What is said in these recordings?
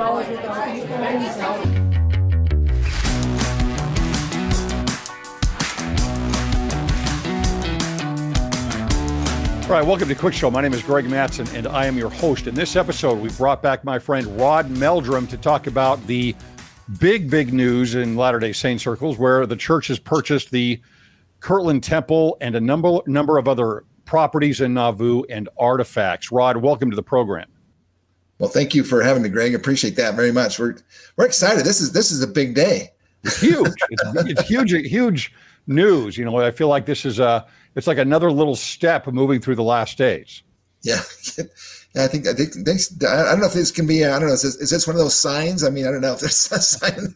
All right, welcome to Cwic Show. My name is Greg Mattson, and I am your host. In this episode, we brought back my friend Rod Meldrum to talk about the big news in Latter-day Saint circles, where the church has purchased the Kirtland Temple and a number of other properties in Nauvoo and artifacts. Rod, welcome to the program. Well, thank you for having me, Greg. Appreciate that very much. We're excited. This is a big day. It's huge. It's huge news. You know, I feel like this is it's like another little step moving through the last days. Yeah. I think I don't know if this can be, I don't know, is this one of those signs? I mean, I don't know if there's a sign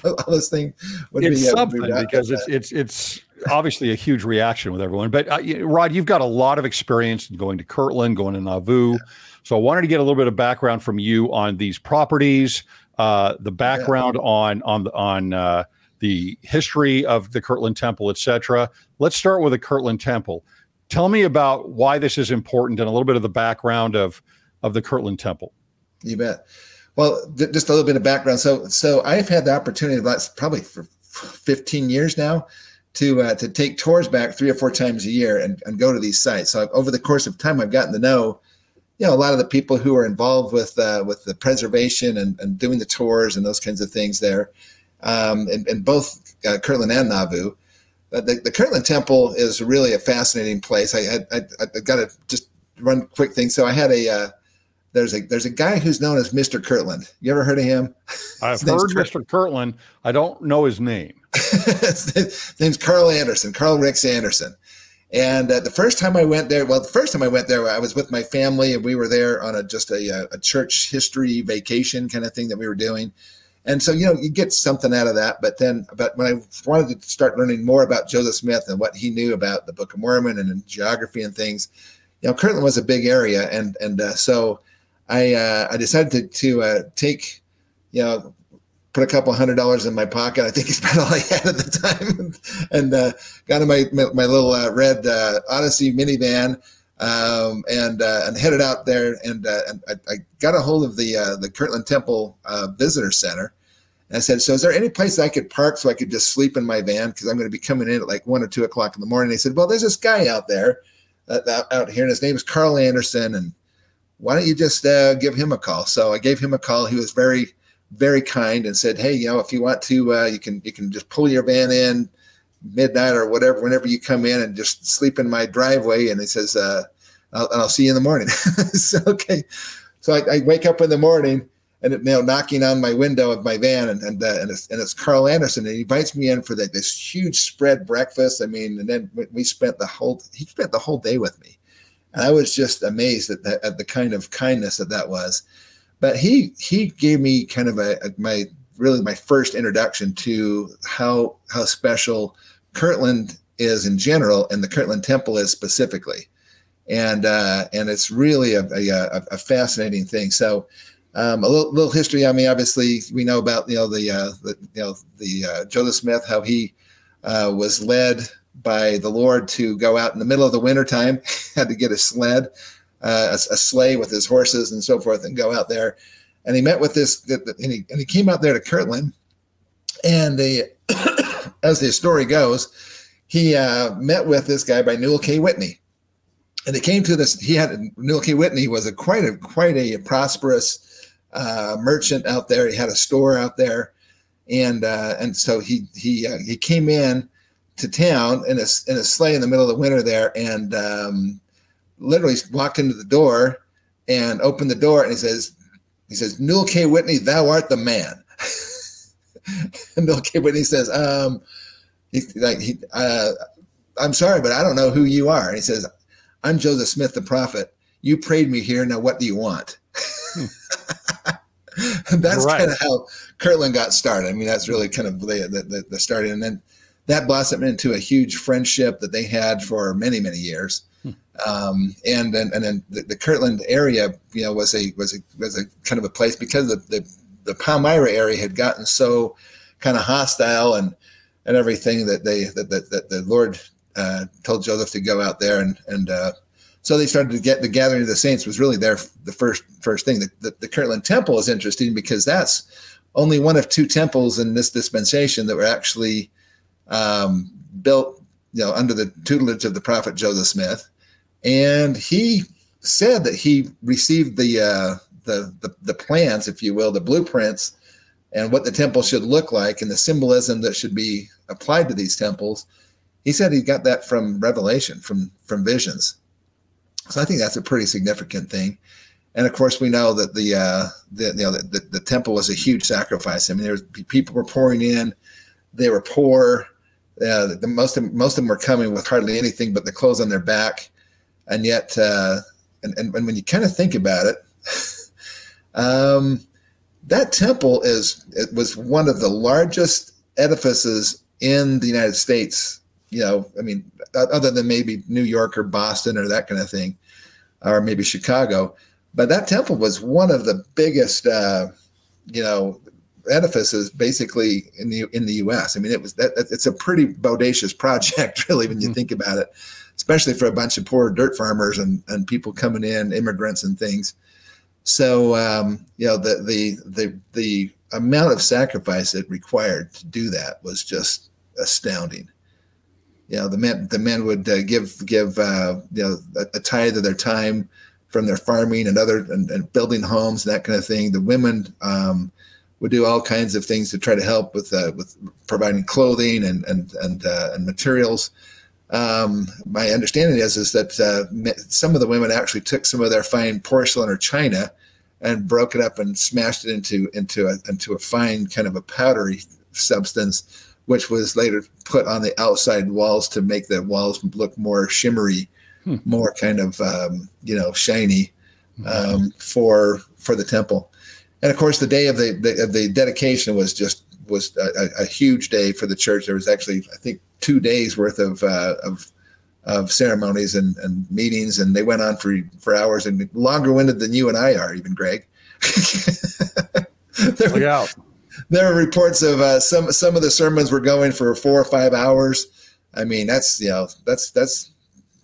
all this thing would it's be something because it's obviously a huge reaction with everyone. But Rod, you've got a lot of experience in going to Kirtland, going to Nauvoo. Yeah. So I wanted to get a little bit of background from you on these properties, the background on the history of the Kirtland Temple, etc. Let's start with the Kirtland Temple. Tell me about why this is important and a little bit of the background of the Kirtland Temple. You bet. Well, just a little bit of background. So I've had the opportunity, probably for 15 years now, to take tours back 3 or 4 times a year and go to these sites. So over the course of time, I've gotten to know, a lot of the people who are involved with the preservation and doing the tours and those kinds of things there, in both Kirtland and Nauvoo. The Kirtland Temple is really a fascinating place. I got to just run a quick thing. So I had there's a guy who's known as Mr. Kirtland. You ever heard of him? I've heard Mr. Kirtland. I don't know his name. His name's Carl Rix Anderson. And the first time I went there, I was with my family, and we were there on a church history vacation kind of thing that we were doing. And so, you get something out of that. But then when I wanted to start learning more about Joseph Smith and what he knew about the Book of Mormon and geography and things, Kirtland was a big area. And so I decided to take, put a couple $100 in my pocket. I think it's about all I had at the time, and got in my little red Odyssey minivan, and headed out there. And I got a hold of the Kirtland Temple Visitor Center. And I said, so is there any place I could park so I could just sleep in my van? Because I'm going to be coming in at like 1 or 2 o'clock in the morning. They said, well, there's this guy out there, out here, and his name is Carl Anderson. And why don't you just give him a call? So I gave him a call. He was very, very kind and said, hey, if you want to, you can just pull your van in midnight or whatever, whenever you come in, and just sleep in my driveway. And he says, I'll see you in the morning. So, okay. So I wake up in the morning, and knocking on my window of my van, and it's Carl Anderson, and he invites me in for this huge spread breakfast. I mean, and then he spent the whole day with me, and I was just amazed at the kind of kindness that was. But he gave me kind of my first introduction to how special Kirtland is in general, and the Kirtland Temple is specifically, and it's really a fascinating thing. So. A little history. I mean, obviously, we know about the Joseph Smith, how he was led by the Lord to go out in the middle of the wintertime, had to get a sled, a sleigh with his horses and so forth, and go out there. And he met with this, and he came out there to Kirtland, and as the story goes, he met with this guy by Newell K. Whitney, and they came to this. Newell K. Whitney was quite a prosperous merchant out there. He had a store out there, and so he came in to town in a sleigh in the middle of the winter there, and literally walked into the door and opened the door, and he says, Newell K. Whitney, thou art the man. And Newell K. Whitney says, I'm sorry, but I don't know who you are. And he says, I'm Joseph Smith the prophet. You prayed me here. Now what do you want? That's right. Kind of how Kirtland got started. I mean, that's really kind of the start. And then that blossomed into a huge friendship that they had for many, many years. And then the Kirtland area, was a kind of a place, because the Palmyra area had gotten so kind of hostile and everything, that the Lord told Joseph to go out there, and So they started to get the gathering of the saints was really the first thing. The Kirtland Temple is interesting because that's only one of two temples in this dispensation that were actually built, under the tutelage of the prophet Joseph Smith. And he said that he received the plans, if you will, the blueprints, and what the temple should look like and the symbolism that should be applied to these temples. He said he got that from revelation, from visions. So I think that's a pretty significant thing. And of course, we know that the temple was a huge sacrifice. I mean, people were pouring in; they were poor. Most of them were coming with hardly anything but the clothes on their back, and yet, and when you kind of think about it, that temple was one of the largest edifices in the United States. I mean, other than maybe New York or Boston or that kind of thing, or maybe Chicago. But that temple was one of the biggest, edifices basically in the U.S. I mean, it's a pretty bodacious project, really, when you think about it, especially for a bunch of poor dirt farmers and people coming in, immigrants and things. So, the amount of sacrifice it required to do that was just astounding. The men would give a tithe of their time from their farming and building homes and that kind of thing. The women would do all kinds of things to try to help with providing clothing and materials. My understanding is that some of the women actually took some of their fine porcelain or china and broke it up and smashed it into a fine kind of a powdery substance, which was later put on the outside walls to make the walls look more shimmery, more kind of shiny for the temple. And of course, the day of the dedication was a huge day for the church. There was actually, I think, 2 days worth of ceremonies and meetings, and they went on for hours and longer winded than you and I are, even Greg. Look out. There are reports of some of the sermons were going for 4 or 5 hours. I mean, that's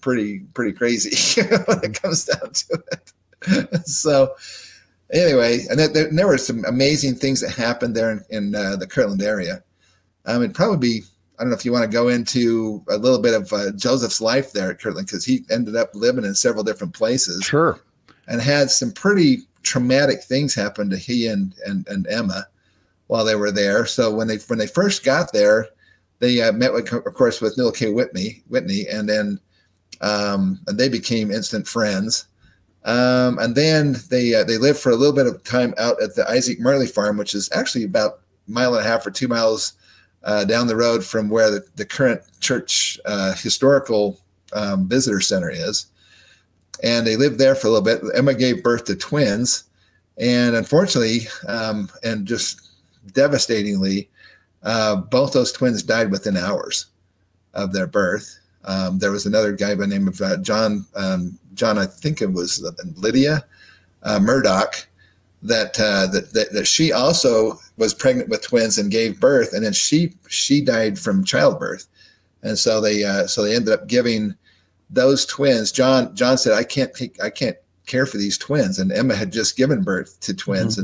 pretty crazy when it comes down to it. So anyway, and there were some amazing things that happened there in the Kirtland area. It'd probably be, I don't know if you want to go into a little bit of Joseph's life there at Kirtland, because he ended up living in several different places. Sure. And had some pretty traumatic things happen to he and Emma while they were there. So when they first got there, they met with, of course, with Neil K. Whitney, and then and they became instant friends. And then they lived for a little bit of time out at the Isaac Marley farm, which is actually about 1.5 miles or 2 miles down the road from where the current church historical visitor center is. And they lived there for a little bit. Emma gave birth to twins, and unfortunately, and just devastatingly, both those twins died within hours of their birth. There was another guy by the name of John, I think it was Lydia Murdoch, that she also was pregnant with twins and gave birth, and then she died from childbirth. And so they ended up giving those twins. John said, I can't care for these twins, and Emma had just given birth to twins. Mm-hmm.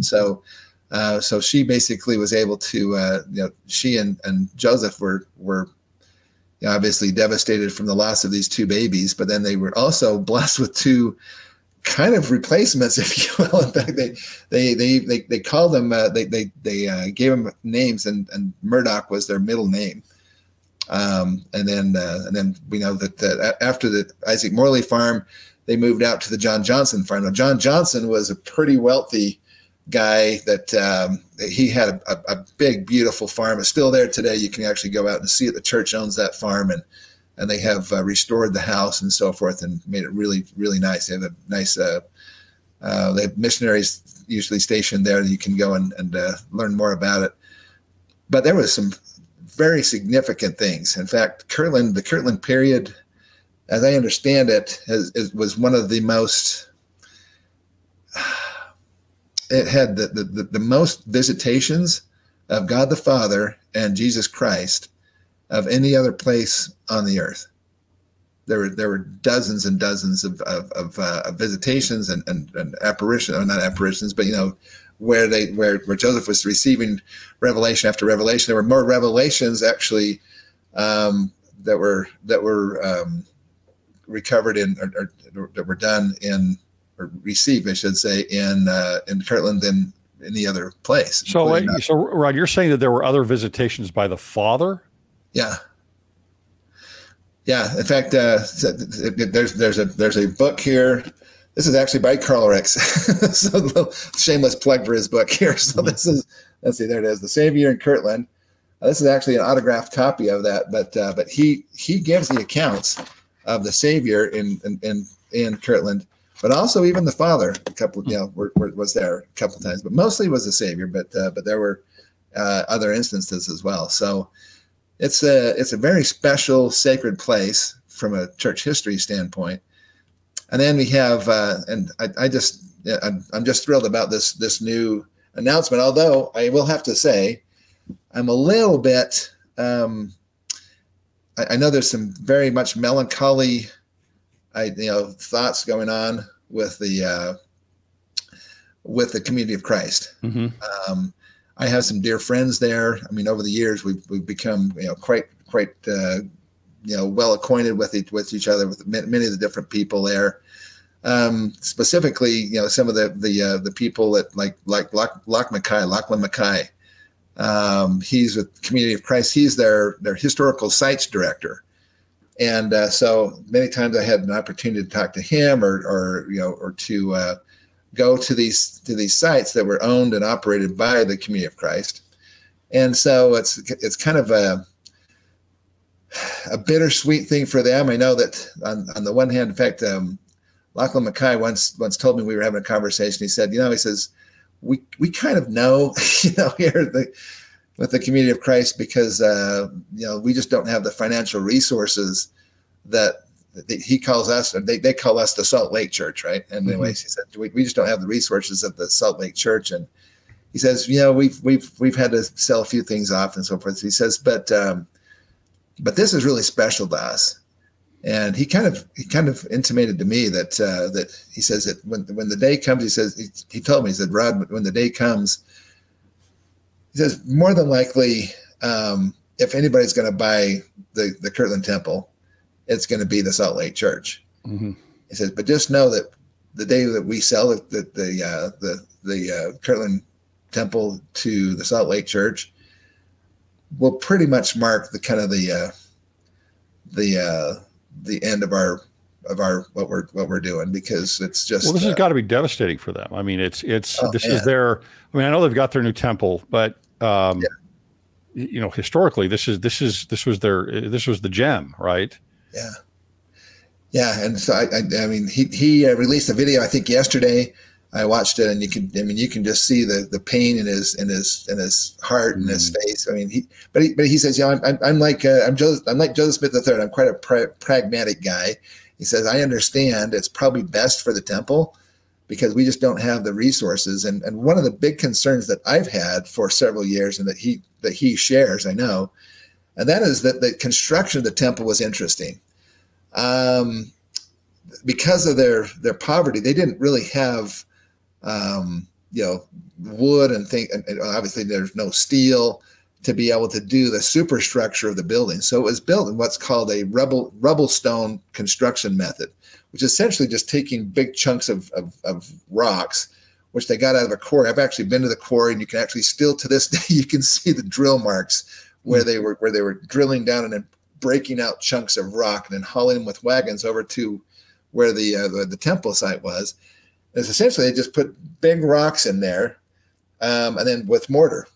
And so she basically was able to, she and Joseph were obviously devastated from the loss of these two babies, but then they were also blessed with two kind of replacements, if you will. In fact, they called them, they gave them names, and Murdoch was their middle name. And then we know that after the Isaac Morley farm, they moved out to the John Johnson farm. Now, John Johnson was a pretty wealthy guy that he had a big, beautiful farm. It's still there today. You can actually go out and see it. The church owns that farm, and they have restored the house and so forth and made it really, really nice. They have a nice, they have missionaries usually stationed there that you can go and learn more about it. But there was some very significant things. In fact, the Kirtland period, as I understand it, was one of the most, it had the most visitations of God the Father and Jesus Christ of any other place on the earth. there were dozens and dozens of visitations and apparitions, or not apparitions, but where Joseph was receiving revelation after revelation. There were more revelations actually that were recovered in, or that were done in, or received, I should say, in Kirtland than any other place. So Rod, you're saying that there were other visitations by the Father? Yeah. Yeah. In fact, there's a book here. This is actually by Carl Ricks. So a little shameless plug for his book here. So this is, let's see, there it is, The Savior in Kirtland. This is actually an autographed copy of that, but he gives the accounts of the Savior in Kirtland, but also even the Father. A couple, was there a couple of times, but mostly was the Savior. But there were other instances as well. So it's a very special, sacred place from a church history standpoint. And then we have, and I'm just thrilled about this new announcement. Although I will have to say, I'm a little bit. I know there's some very much melancholy, thoughts going on with the Community of Christ. Mm-hmm. I have some dear friends there. I mean, over the years we've become quite well acquainted with each other, with many of the different people there. Specifically, some of the people that like Lachlan Mackay. He's with Community of Christ. He's their historical sites director, and so many times I had an opportunity to talk to him, or to go to these sites that were owned and operated by the Community of Christ. And so it's kind of a bittersweet thing for them. I know that on the one hand, in fact, Lachlan Mackay once told me, we were having a conversation. He said, he says, we kind of know, here with the Community of Christ, because we just don't have the financial resources that he calls us, or they call us the Salt Lake Church, right? And anyways, he said we just don't have the resources of the Salt Lake Church, and he says, we've had to sell a few things off and so forth. He says, but this is really special to us. And he kind of intimated to me that he says that when the day comes, he told me, he said, Rod, when the day comes, he says, more than likely, if anybody's going to buy the Kirtland Temple, it's going to be the Salt Lake Church. Mm-hmm. He says, but just know that the day that we sell the Kirtland Temple to the Salt Lake Church will pretty much mark the kind of the end of our what we're doing, because it's just, well, this has got to be devastating for them. I mean, is their, I mean, I know they've got their new temple, but historically this was the gem, right? Yeah. Yeah. And so I mean, he released a video, I think yesterday. I watched it, and you can just see the pain in his heart and his face. I mean, he says, I'm like Joseph Smith III. I'm quite a pragmatic guy. He says, I understand it's probably best for the temple because we just don't have the resources. And one of the big concerns that I've had for several years, and that he shares, I know, and that is that the construction of the temple was interesting. Because of their poverty, they didn't really have wood and obviously there's no steel to be able to do the superstructure of the building. So it was built in what's called a rubble stone construction method, which is essentially just taking big chunks of rocks, which they got out of a quarry. I've actually been to the quarry, and you can actually still to this day, you can see the drill marks where they were drilling down and then breaking out chunks of rock and then hauling them with wagons over to where the temple site was. It's essentially, they just put big rocks in there, and then with mortar.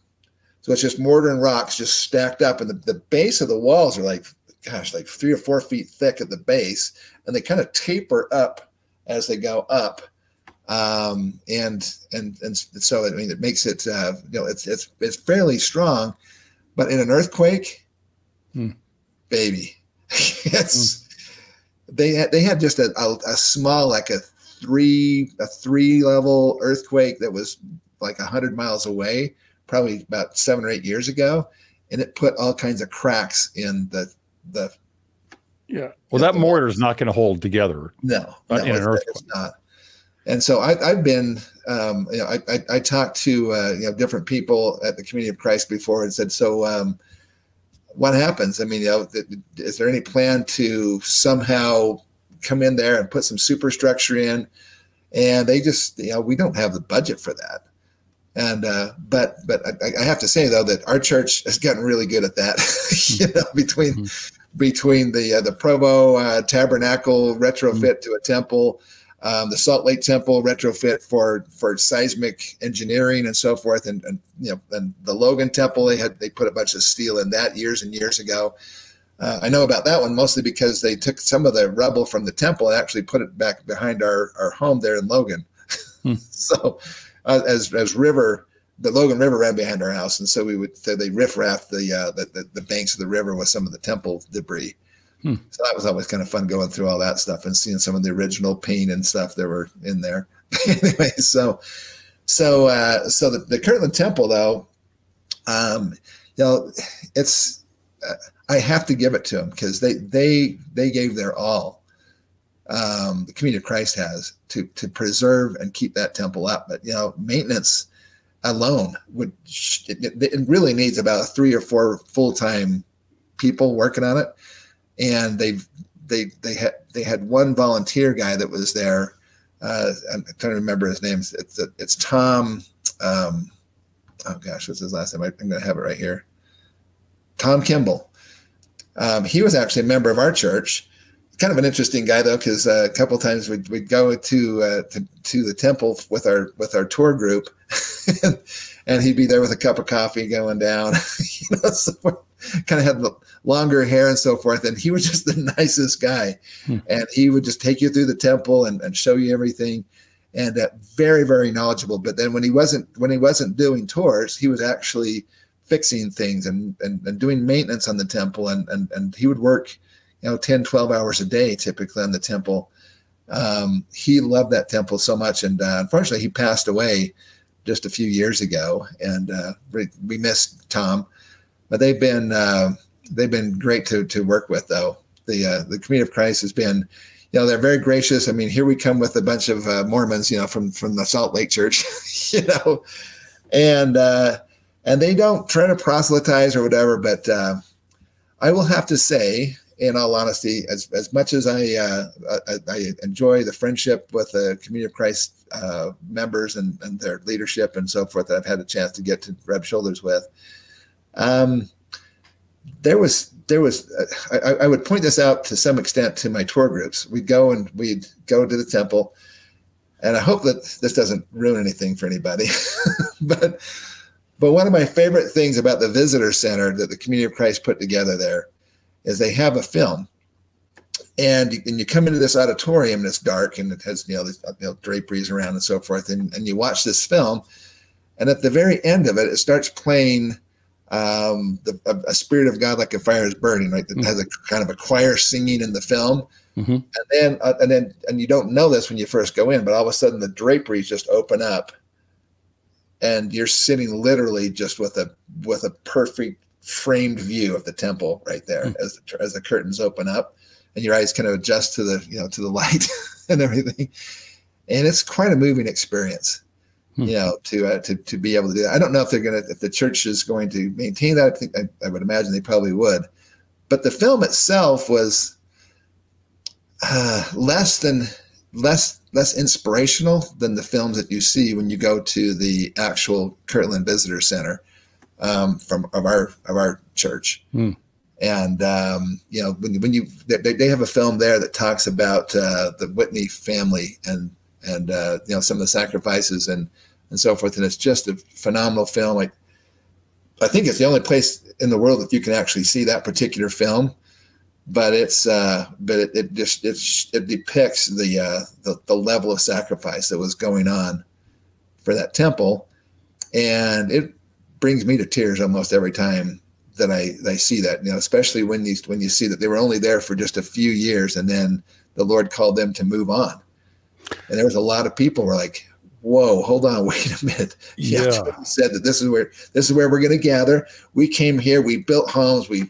So it's just mortar and rocks just stacked up, and the base of the walls are like 3 or 4 feet thick at the base, and they kind of taper up as they go up. And so I mean, it makes it it's fairly strong, but in an earthquake, baby, they had just a small, like a three level earthquake that was like 100 miles away, probably about 7 or 8 years ago, and it put all kinds of cracks in the Yeah. Well, that mortar is not going to hold together. No, in an earthquake. It's not. And so I've been, I talked to different people at the Community of Christ before and said, so what happens? I mean, is there any plan to somehow come in there and put some superstructure in? And they just, we don't have the budget for that. And but I have to say though that our church has gotten really good at that. Between the Provo Tabernacle retrofit to a temple, the Salt Lake Temple retrofit for seismic engineering and so forth, and the Logan Temple, they put a bunch of steel in that years and years ago. I know about that one mostly because they took some of the rubble from the temple and actually put it back behind our home there in Logan. So as the Logan River ran behind our house, and so they riff-raffed the banks of the river with some of the temple debris. So that was always kind of fun going through all that stuff and seeing some of the original paint and stuff that were in there. Anyway, so the Kirtland Temple though, it's I have to give it to them because they gave their all. The Community of Christ has to preserve and keep that temple up, but maintenance alone it really needs about 3 or 4 full-time people working on it. And they had one volunteer guy that was there. I'm trying to remember his name. It's Tom. Oh gosh, what's his last name? I'm going to have it right here. Tom Kimball. He was actually a member of our church. Kind of an interesting guy though, because a couple of times we'd go to the temple with our tour group, and he'd be there with a cup of coffee going down. So kind of had longer hair and so forth, and he was just the nicest guy. And he would just take you through the temple and show you everything, and very, very knowledgeable. But then when he wasn't doing tours, he was actually fixing things and doing maintenance on the temple, and he would work 10, 12 hours a day typically on the temple. He loved that temple so much, and unfortunately he passed away just a few years ago, and we missed Tom. But they've been great to work with though. The Community of Christ has been, they're very gracious. I mean, here we come with a bunch of Mormons, from the Salt Lake Church, and they don't try to proselytize or whatever. But I will have to say, in all honesty, as much as I enjoy the friendship with the Community of Christ members and their leadership and so forth that I've had a chance to get to rub shoulders with, there was I would point this out to some extent to my tour groups. We'd go to the temple, and I hope that this doesn't ruin anything for anybody, but one of my favorite things about the visitor center that the Community of Christ put together there is they have a film, and you come into this auditorium and it's dark and it has draperies around and so forth, and you watch this film, and at the very end of it, it starts playing a Spirit of God Like a Fire is Burning, right? That has a kind of a choir singing in the film, and then you don't know this when you first go in, but all of a sudden the draperies just open up, and you're sitting literally just with a perfect framed view of the temple right there as the curtains open up, and your eyes kind of adjust to the light and everything, and it's quite a moving experience. To be able to do that. I don't know if the church is going to maintain that. I would imagine they probably would, but the film itself was less inspirational than the films that you see when you go to the actual Kirtland Visitor Center of our church. And when they have a film there that talks about the Whitney family and some of the sacrifices and so forth, and it's just a phenomenal film. I think it's the only place in the world that you can actually see that particular film, but it depicts the level of sacrifice that was going on for that temple, and it brings me to tears almost every time that I see that. Especially when you see that they were only there for just a few years, and then the Lord called them to move on. And there was a lot of people who were like, whoa, hold on, wait a minute. Yeah. He said that this is where we're going to gather. We came here, we built homes, we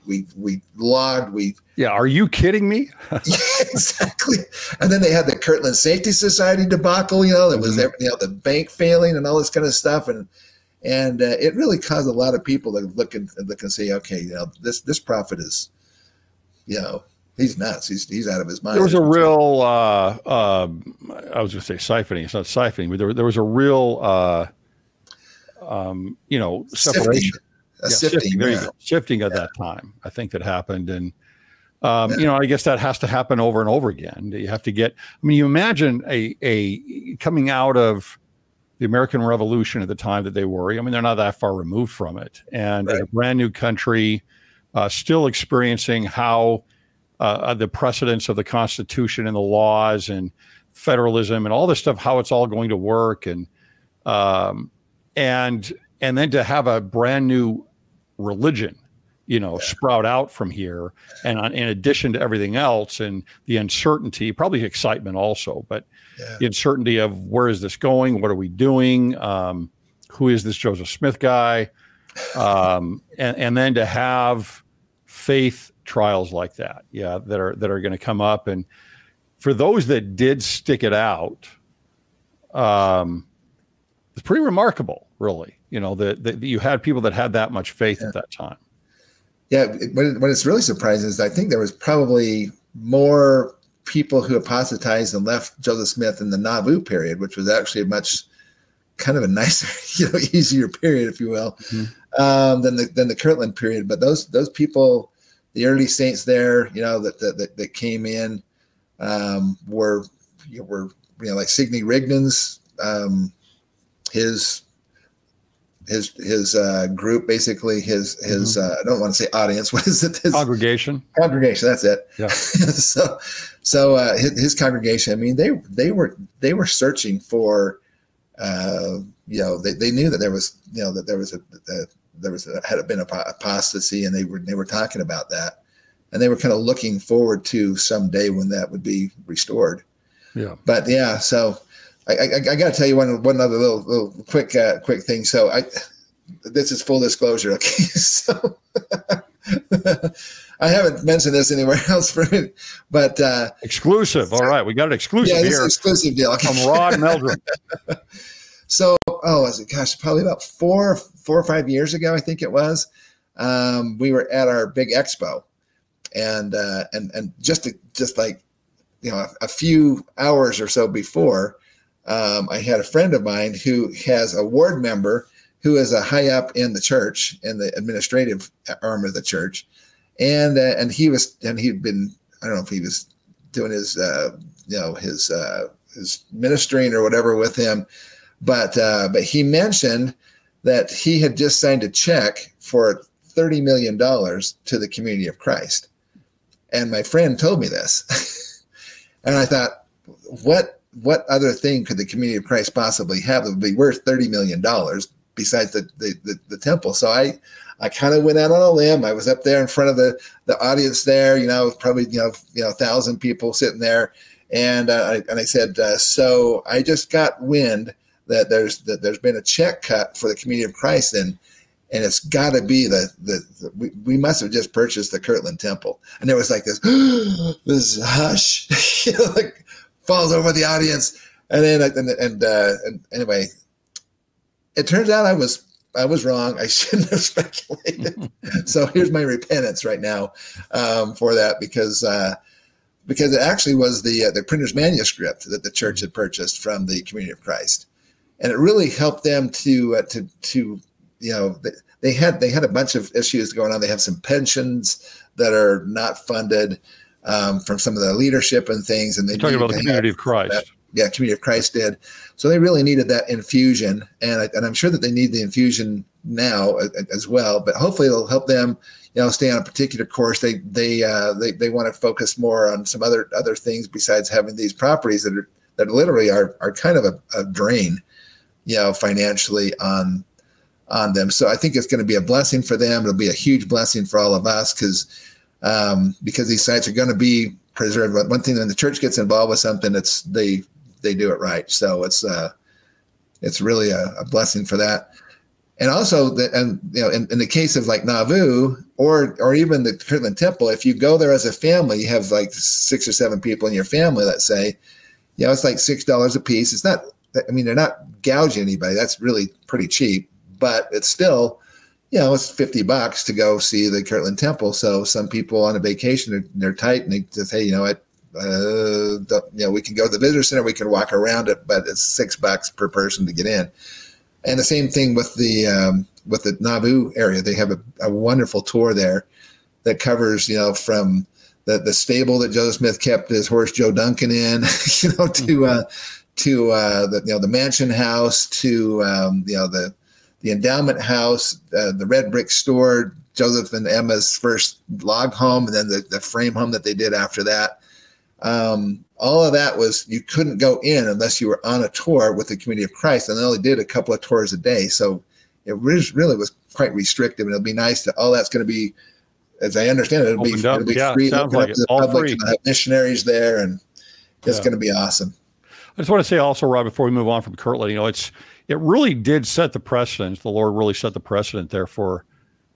logged, Yeah, are you kidding me? Yeah, exactly. And then they had the Kirtland Safety Society debacle, that was the bank failing and all this kind of stuff, and it really caused a lot of people to look and say, okay, this prophet is, he's nuts. He's out of his mind. There was a real, I was going to say siphoning. It's not siphoning, but there was a real, separation. Sifting. There you go. Shifting at that time, I think that happened. And, I guess that has to happen over and over again. You have to get, you imagine a coming out of the American Revolution at the time that they were, they're not that far removed from it. And in a brand new country, still experiencing how the precedents of the Constitution and the laws and federalism and all this stuff, how it's all going to work. And then to have a brand new religion, sprout out from here. And in addition to everything else and the uncertainty, probably excitement also, but the uncertainty of where is this going? What are we doing? Who is this Joseph Smith guy? And then to have faith trials like that, that are going to come up. And for those that did stick it out, it's pretty remarkable, really, that you had people that had that much faith at that time. Yeah, what it's really surprising is I think there was probably more people who apostatized and left Joseph Smith in the Nauvoo period, which was actually a much kind of a nicer, easier period, if you will, than the Kirtland period. But those people, the early saints there, that came in, were like Signe Rignan's, his group, basically his I don't want to say audience. What is it? His congregation. That's it. Yeah. so his congregation. They were searching for, they knew that there was, had been apostasy, and they were talking about that, and they were kind of looking forward to someday when that would be restored. Yeah. But so. I got to tell you one other little quick thing. So this is full disclosure. Okay. So I haven't mentioned this anywhere else but exclusive. All right. We got an exclusive here. This is an exclusive deal. Okay. From Rod Meldrum. So, probably about 4 or 5 years ago, I think it was, we were at our big expo, and just like, a few hours or so before, I had a friend of mine who has a ward member who is a high up in the church, in the administrative arm of the church. And he'd been, I don't know if he was doing his ministering or whatever with him, but he mentioned that he had just signed a check for $30 million to the Community of Christ. And my friend told me this. And I thought, what other thing could the Community of Christ possibly have that would be worth $30 million besides the temple? So I kind of went out on a limb. I was up there in front of the audience there, probably 1,000 people sitting there, and I said, so I just got wind that there's been a check cut for the Community of Christ, and it's got to be we must have just purchased the Kirtland Temple. And there was like this hush, like falls over the audience. And then anyway, it turns out I was wrong. I shouldn't have speculated. So here's my repentance right now for that, because it actually was the printer's manuscript that the church had purchased from the Community of Christ, and it really helped them to they had a bunch of issues going on. They have some pensions that are not funded from some of the leadership and things, and they talking about the Community of Christ. Yeah, Community of Christ did. So they really needed that infusion, and I'm sure that they need the infusion now as well. But hopefully, it'll help them, stay on a particular course. They want to focus more on some other things besides having these properties that literally are kind of a drain, financially on them. So I think it's going to be a blessing for them. It'll be a huge blessing for all of us because these sites are going to be preserved. One thing, when the church gets involved with something, they do it right. So it's really a blessing for that. And also, in the case of like Nauvoo or even the Kirtland Temple, if you go there as a family, you have like 6 or 7 people in your family, let's say, it's like $6 a piece. It's not, I mean, they're not gouging anybody. That's really pretty cheap, but it's still, it's $50 to go see the Kirtland Temple. So some people on a vacation, they're tight and they just, hey, you know what? We can go to the visitor center, we can walk around it, but it's $6 per person to get in. And the same thing with the Nauvoo area. They have a wonderful tour there that covers, from the stable that Joseph Smith kept his horse Joe Duncan in, to the mansion house, to the endowment house, the red brick store, Joseph and Emma's first log home, and then the frame home that they did after that. All of that was, you couldn't go in unless you were on a tour with the Community of Christ, and they only did a couple of tours a day. So it really was quite restrictive, and it'll be nice to, all that's going to be, as I understand it, it'll be free. Sounds like it's all free. And have missionaries there, and it's going to be awesome. I just want to say also, Rob, before we move on from Kirtland, it really did set the precedent. The Lord really set the precedent there for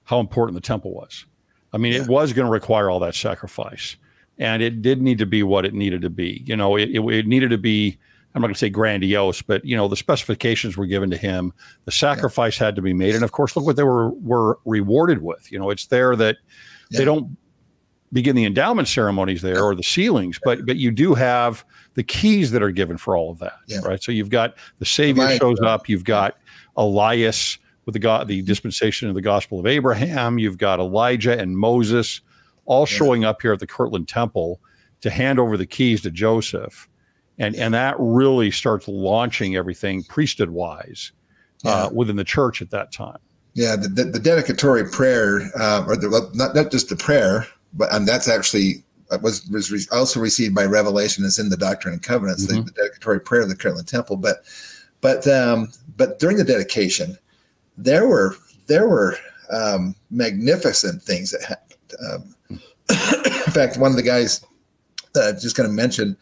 how important the temple was. I mean, it was going to require all that sacrifice. And it did need to be what it needed to be. It needed to be, I'm not going to say grandiose, but, the specifications were given to him. The sacrifice had to be made. And, of course, look what they were rewarded with. It's there that they don't begin the endowment ceremonies there or the sealings, but you do have the keys that are given for all of that, right? So you've got the Savior shows up. You've got Elias with the dispensation of the gospel of Abraham. You've got Elijah and Moses all showing up here at the Kirtland Temple to hand over the keys to Joseph. And that really starts launching everything priesthood-wise within the church at that time. Yeah, the dedicatory prayer, not just the prayer, but that's actually was also received by revelation. It's in the Doctrine and Covenants, the dedicatory prayer of the Kirtland Temple. But during the dedication, there were magnificent things that happened. In fact, one of the guys that I'm just going to mention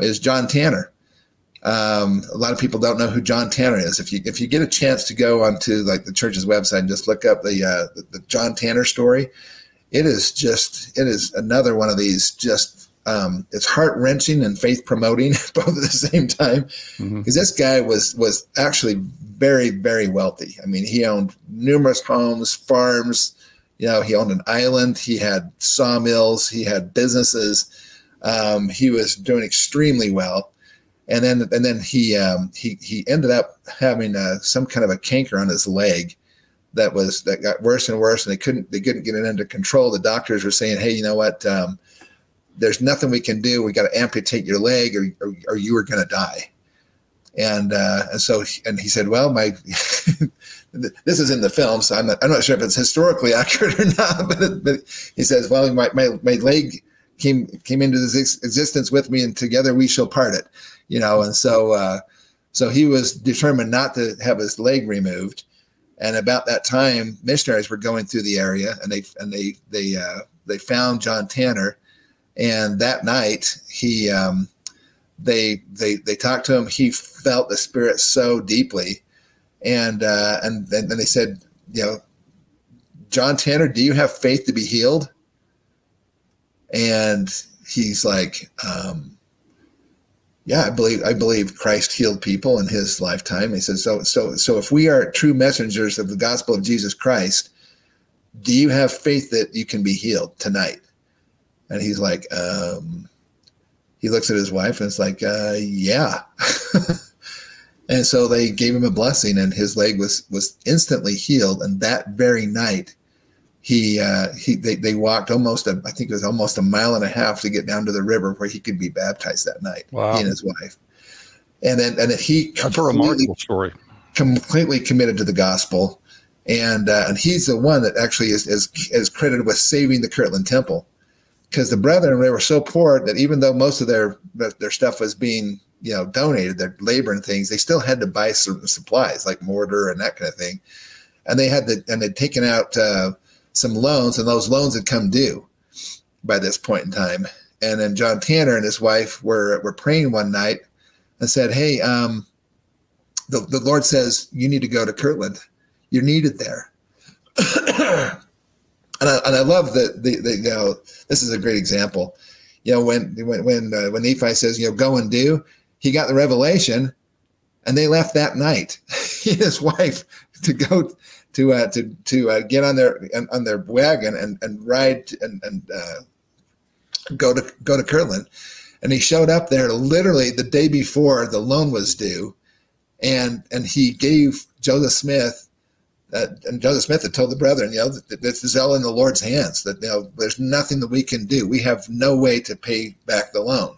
is John Tanner. A lot of people don't know who John Tanner is. If you get a chance to go onto like the church's website and just look up the John Tanner story, it is another one of these it's heart-wrenching and faith-promoting both at the same time, because this guy was actually very, very wealthy. I mean, he owned numerous homes, farms. He owned an island. He had sawmills. He had businesses. He was doing extremely well, and then he ended up having some kind of a canker on his leg that got worse and worse, and they couldn't get it under control. The doctors were saying, "Hey, you know what? There's nothing we can do. We got to amputate your leg, or you are going to die." And so he said, "Well, my." This is in the film, so I'm not sure if it's historically accurate or not. But he says, "Well, my leg came into this existence with me, and together we shall part it." And so he was determined not to have his leg removed. And about that time, missionaries were going through the area, and they found John Tanner. And that night, they talked to him. He felt the Spirit so deeply. And then they said, "John Tanner, do you have faith to be healed?" And he's like, "Yeah, I believe Christ healed people in his lifetime." He says, "So if we are true messengers of the gospel of Jesus Christ, do you have faith that you can be healed tonight?" And he's like, he looks at his wife and it's like, "Yeah." And so they gave him a blessing, and his leg was instantly healed. And that very night, they walked almost I think it was almost a mile and a half to get down to the river where he could be baptized that night. Wow. He and his wife. And then he that's a remarkable story. Completely committed to the gospel, and he's the one that actually is credited with saving the Kirtland Temple, because the brethren, they were so poor that even though most of their stuff was being donated, their labor and things, they still had to buy certain supplies like mortar and that kind of thing. And they'd taken out some loans, and those loans had come due by this point in time. And then John Tanner and his wife were praying one night and said, "Hey, the Lord says, you need to go to Kirtland. You're needed there. And I love that this is a great example. When Nephi says, go and do, he got the revelation, and they left that night. He and his wife to go to get on their wagon and ride and go to Kirtland. And he showed up there literally the day before the loan was due, and he gave Joseph Smith. And Joseph Smith had told the brethren, that this is all in the Lord's hands, that there's nothing that we can do. We have no way to pay back the loan.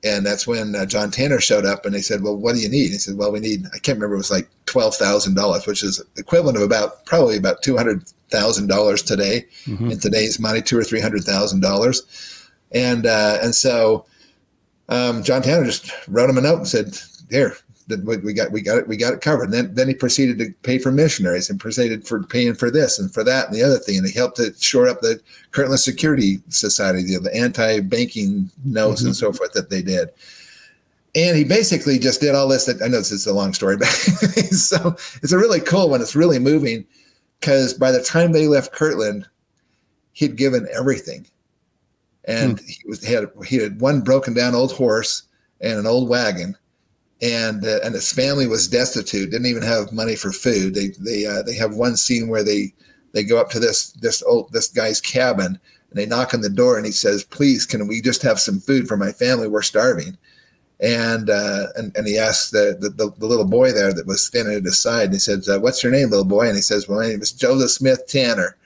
And that's when John Tanner showed up, and they said, well, what do you need? He said, well, we need, I can't remember, it was like $12,000, which is equivalent of probably about $200,000 today, in today's money, $200,000 or $300,000. And so John Tanner just wrote him a note and said, here, we got it covered. And then he proceeded to pay for missionaries and proceeded for paying for this and for that and the other thing. And he helped to shore up the Kirtland Security Society, the anti-banking notes and so forth that they did. And he basically just did all this. I know this is a long story, but so it's a really cool one. It's really moving, because by the time they left Kirtland, he'd given everything. And he had one broken down old horse and an old wagon. And his family was destitute, didn't even have money for food. They have one scene where they go up to this guy's cabin, and they knock on the door, and he says, please, can we just have some food for my family? We're starving. And he asked the little boy there that was standing at his side, and he said, what's your name, little boy? And he says, well, my name is Joseph Smith Tanner.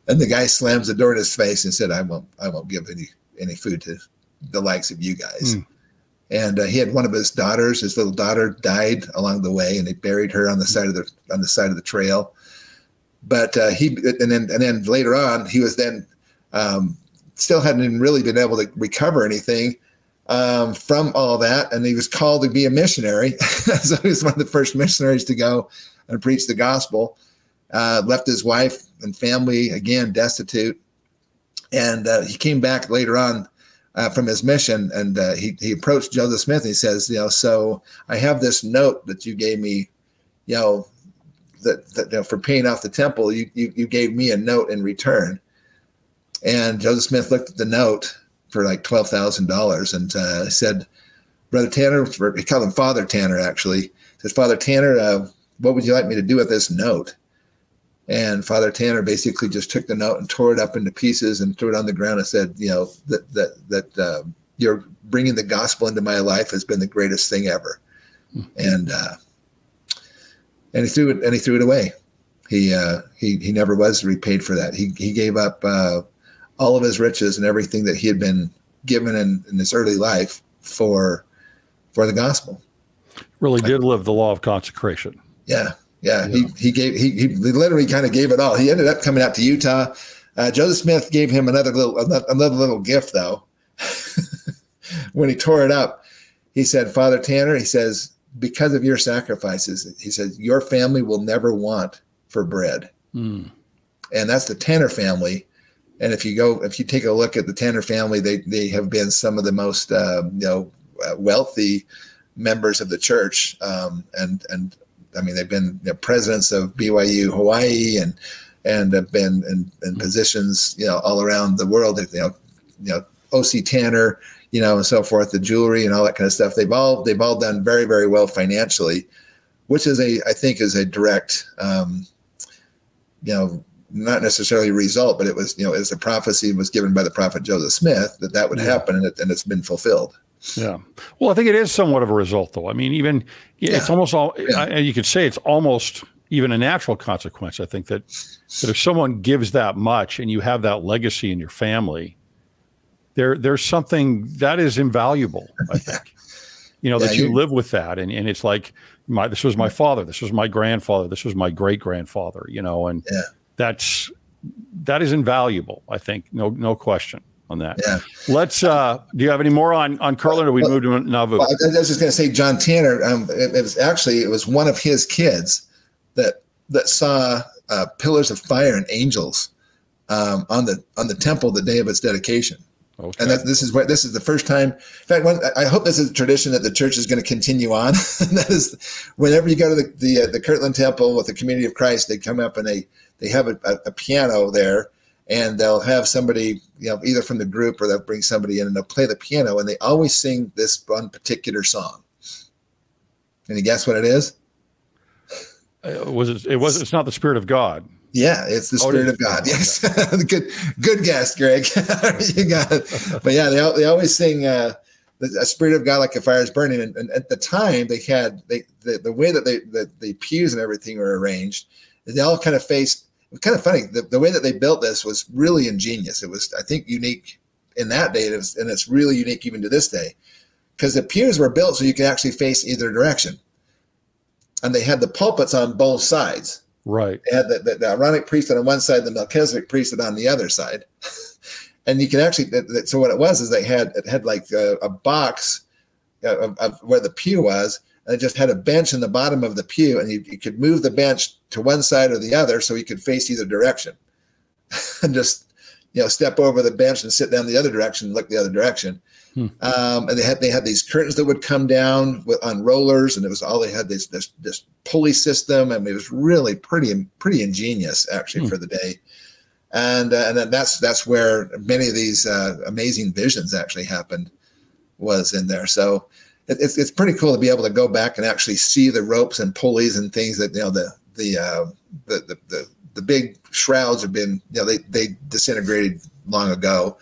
And the guy slams the door in his face and said, I won't give any food to the likes of you guys. And he had one of his daughters. His little daughter died along the way, and they buried her on the side of the trail. But then later on, he was then still hadn't really been able to recover anything from all that, and he was called to be a missionary. So he was one of the first missionaries to go and preach the gospel. Left his wife and family, again destitute, and he came back later on from his mission, and he approached Joseph Smith, and he says, so I have this note that you gave me, that for paying off the temple, you gave me a note in return. And Joseph Smith looked at the note for like $12,000 and said, Brother Tanner, he called him Father Tanner, actually, says, Father Tanner, what would you like me to do with this note? And Father Tanner basically just took the note and tore it up into pieces and threw it on the ground and said, that you're bringing the gospel into my life has been the greatest thing ever. And he threw it away. He never was repaid for that. He gave up all of his riches and everything that he had been given in his early life for the gospel. Really did live the law of consecration. Yeah. Yeah, he literally kind of gave it all. He ended up coming out to Utah. Joseph Smith gave him another little gift, though. When he tore it up, he said, Father Tanner, he says, because of your sacrifices, he says, your family will never want for bread. And that's the Tanner family. And if you take a look at the Tanner family, they have been some of the most wealthy members of the church, and I mean, they've been presidents of BYU Hawaii and have been in positions, all around the world. O.C. Tanner, and so forth, the jewelry and all that kind of stuff. They've all done very, very well financially, which is I think is a direct, not necessarily a result, but it was, as the prophecy was given by the prophet Joseph Smith that would happen, and it's been fulfilled. Yeah. Well, I think it is somewhat of a result, though. I mean, it's almost you could say it's almost even a natural consequence. I think that if someone gives that much and you have that legacy in your family, there's something that is invaluable, I think, that you live with that. And it's like, this was my father, this was my grandfather, this was my great grandfather, and that is invaluable, I think. No question on that. Yeah. Let's, do you have any more on Kirtland, or we moved to Nauvoo? Well, I was just going to say, John Tanner, it was one of his kids that saw pillars of fire and angels on the temple the day of its dedication. Okay. And this is the first time. In fact, I hope this is a tradition that the church is going to continue on. That is, whenever you go to the Kirtland Temple with the Community of Christ, they come up and they have a piano there, and they'll have somebody, either from the group or they'll bring somebody in and they'll play the piano, and they always sing this one particular song. Can you guess what it is? It's not the Spirit of God. Yeah, it's the Spirit of God. Yes, good guess, Greg. You got it. But yeah, they always sing a Spirit of God like a fire is burning. And at the time, they had the way that the pews and everything were arranged. They all kind of faced. It was kind of funny. The way that they built this was really ingenious. It was, I think, unique in that day, and it's really unique even to this day, because the pews were built so you could actually face either direction, and they had the pulpits on both sides. Right. They had the Aaronic priesthood on one side, the Melchizedek priesthood on the other side. And you can actually, so what it was is it had like a box of where the pew was, and it just had a bench in the bottom of the pew, and you could move the bench to one side or the other so you could face either direction. And just, step over the bench and sit down the other direction and look the other direction. And they had these curtains that would come down on rollers, and it was all they had this pulley system. I mean, it was really pretty ingenious actually for the day. And then that's where many of these amazing visions actually happened, was in there. So it's pretty cool to be able to go back and actually see the ropes and pulleys and things that the big shrouds have been, they disintegrated long ago.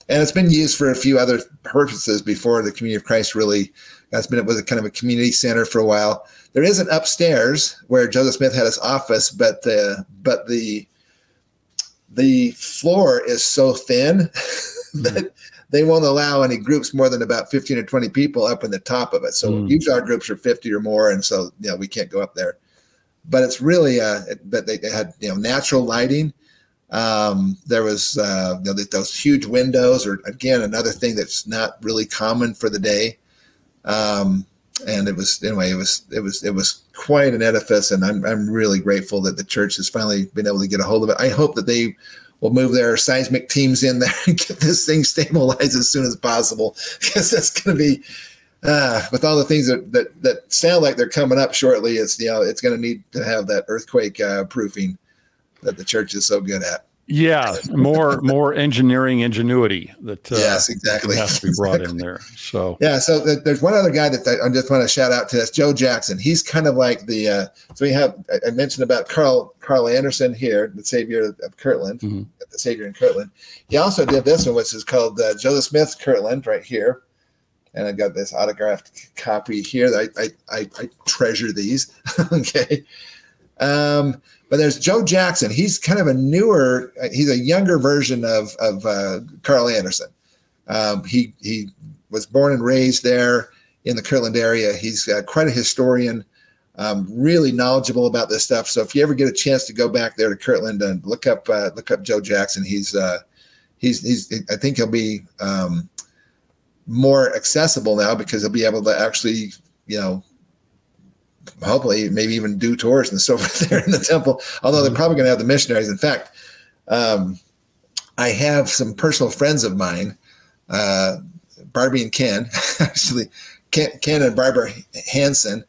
And it's been used for a few other purposes before the Community of Christ really. It was a kind of a community center for a while. There is an upstairs where Joseph Smith had his office, but the floor is so thin that they won't allow any groups more than about 15 or 20 people up in the top of it. So usually our groups are 50 or more, and so we can't go up there. But it's really but they had natural lighting. There was those huge windows, or again another thing that's not really common for the day. And it was quite an edifice, and I'm really grateful that the church has finally been able to get a hold of it. I hope that they will move their seismic teams in there and get this thing stabilized as soon as possible, because that's going to be with all the things that sound like they're coming up shortly. It's going to need to have that earthquake proofing that the church is so good at. Yeah, more engineering ingenuity that yes, exactly, has to be brought in there. So yeah, so there's one other guy that I just want to shout out to. That's Joe Jackson. He's kind of like the so we have, I mentioned about Carl Anderson here, the Savior of Kirtland, the Savior in Kirtland. He also did this one, which is called Joseph Smith's Kirtland, right here. And I've got this autographed copy here that I treasure these. Okay. But there's Joe Jackson. He's kind of he's a younger version of Carl Anderson. He was born and raised there in the Kirtland area. He's quite a historian, really knowledgeable about this stuff. So if you ever get a chance to go back there to Kirtland and look up Joe Jackson, he's I think he'll be more accessible now, because he'll be able to actually, hopefully maybe even do tours and so forth there in the temple, although they're probably going to have the missionaries. In fact, I have some personal friends of mine, Barbie and Ken, actually Ken and Barbara Hansen,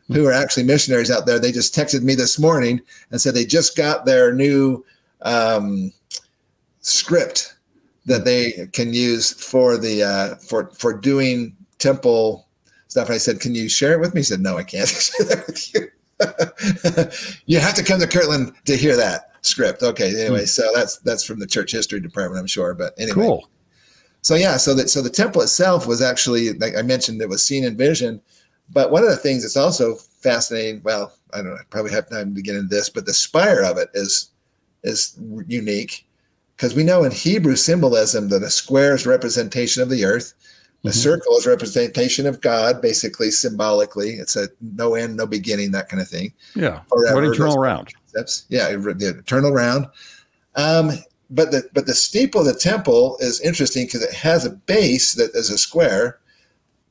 who are actually missionaries out there. They just texted me this morning and said they just got their new script that they can use for the for doing temple stuff. I said, "Can you share it with me?" He said, "No, I can't share that with you. You have to come to Kirtland to hear that script." Okay. Anyway, so that's from the church history department, I'm sure. But anyway, cool. So yeah, so the temple itself was actually, like I mentioned, it was seen in vision. But one of the things that's also fascinating, well, I don't know, I probably have time to get into this, but the spire of it is unique, because we know in Hebrew symbolism that a square is representation of the earth. A circle is representation of God, basically symbolically. It's a no end, no beginning, that kind of thing. Yeah. What eternal round. Yeah, the eternal round. But the steeple of the temple is interesting because it has a base that is a square,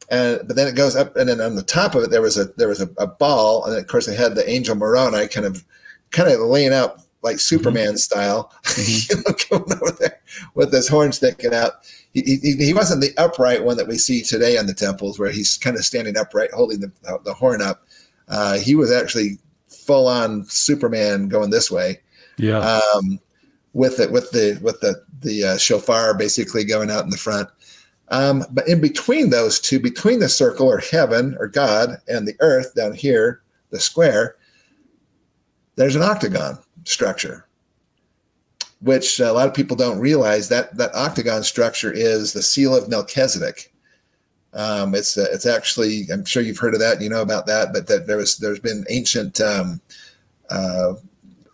but then it goes up, and then on the top of it there was a ball, and then of course they had the angel Moroni kind of laying out like Superman style, going over there with his horn sticking out. He wasn't the upright one that we see today on the temples, where he's kind of standing upright, holding the horn up. He was actually full on Superman going this way. Yeah. With the shofar basically going out in the front. But in between those two, between the circle or heaven or God and the earth down here, the square, there's an octagon structure, which a lot of people don't realize that octagon structure is the seal of Melchizedek. It's actually, I'm sure you've heard of that, you know about that, but that there's been ancient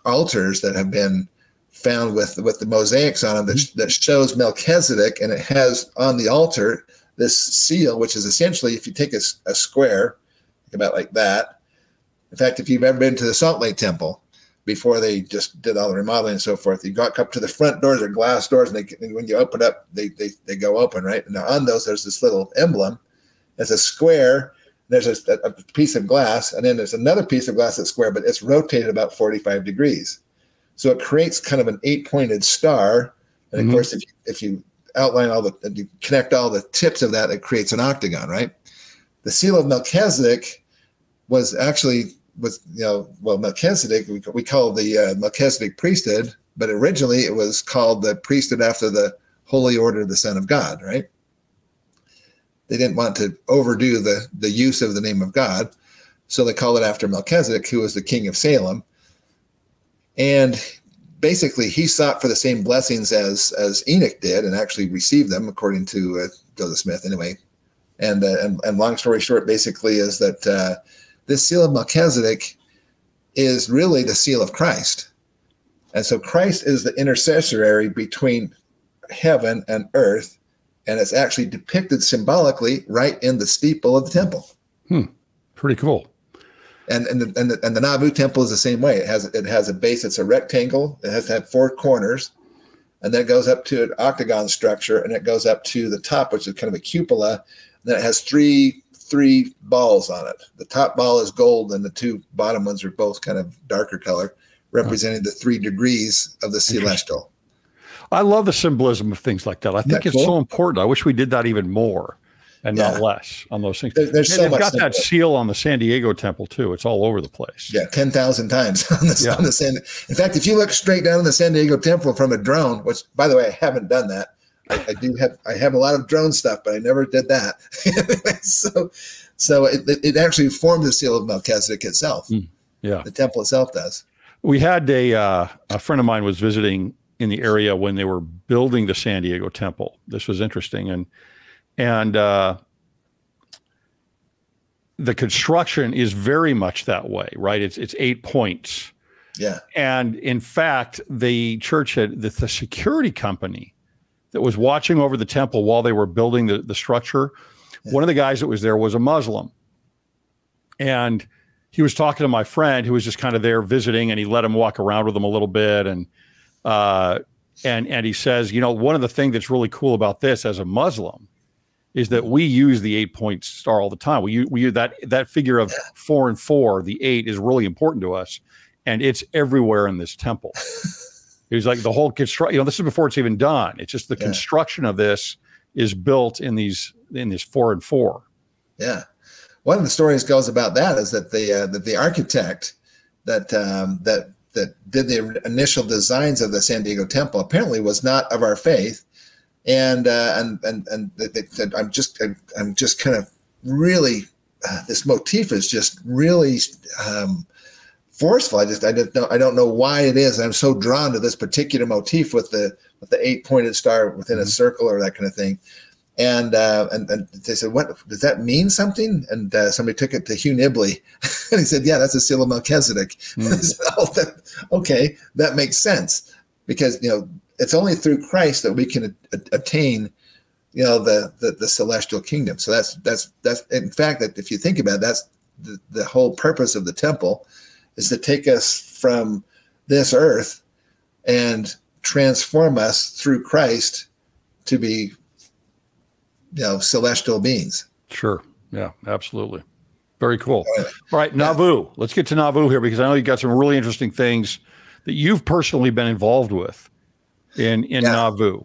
altars that have been found with the mosaics on them that shows Melchizedek, and it has on the altar this seal, which is essentially, if you take a square about like that. In fact, if you've ever been to the Salt Lake Temple before they just did all the remodeling and so forth, you got up to the front doors, they're glass doors, and when you open up, they go open, right? And now on those, there's this little emblem. It's a square. There's a piece of glass, and then there's another piece of glass that's square, but it's rotated about 45 degrees. So it creates kind of an 8-pointed star. And of course, if you outline you connect all the tips of that, it creates an octagon, right? The seal of Melchizedek Melchizedek, we call the Melchizedek priesthood, but originally it was called the priesthood after the Holy Order of the Son of God, right? They didn't want to overdo the use of the name of God, so they call it after Melchizedek, who was the king of Salem. And basically, he sought for the same blessings as Enoch did, and actually received them, according to Joseph Smith, anyway. And long story short, basically, is that this seal of Melchizedek is really the seal of Christ, and so Christ is the intercessory between heaven and earth, and it's actually depicted symbolically right in the steeple of the temple. Pretty cool. And the Nauvoo temple is the same way. It has a base. It's a rectangle. It has to have 4 corners, and then it goes up to an octagon structure, and it goes up to the top, which is kind of a cupola. And then it has three balls on it. The top ball is gold, and the 2 bottom ones are both kind of darker color, representing the 3 degrees of the celestial. I love the symbolism of things like that. I think it's so important. I wish we did that even more. And not less on those things. There's so much. They've got that seal on the San Diego temple too. It's all over the place. Yeah, 10,000 times on the San. In fact, if you look straight down in the San Diego temple from a drone, which, by the way, I haven't done that. I have a lot of drone stuff, but I never did that. so it actually formed the seal of Melchizedek itself. Yeah, the temple itself does. We had a friend of mine was visiting in the area when they were building the San Diego temple. This was interesting, and the construction is very much that way, right? It's 8 points. Yeah. And in fact, the church had the security company that was watching over the temple while they were building the structure. Yeah. One of the guys that was there was a Muslim. And he was talking to my friend who was just kind of there visiting, and he let him walk around with him a little bit. And he says, one of the things that's really cool about this as a Muslim is that we use the 8-point star all the time. We use that figure of 4 and 4. The 8 is really important to us, and it's everywhere in this temple. It was like the whole construction. This is before it's even done. It's just the construction of this is built in this 4 and 4. Yeah, one of the stories goes about that is that the architect that did the initial designs of the San Diego temple apparently was not of our faith. And they said, I'm just kind of really, this motif is just really forceful. I don't know why it is. I'm so drawn to this particular motif with the 8-pointed star within a circle or that kind of thing. And they said, what does that mean something? And somebody took it to Hugh Nibley, and he said, yeah, that's a seal of Melchizedek. I said, okay, that makes sense, because it's only through Christ that we can attain, the celestial kingdom. So that's in fact, that if you think about it, that's the whole purpose of the temple, is to take us from this earth and transform us through Christ to be, celestial beings. Sure. Yeah, absolutely. Very cool. All right, Nauvoo. Let's get to Nauvoo here, because I know you got some really interesting things that you've personally been involved with in Nauvoo.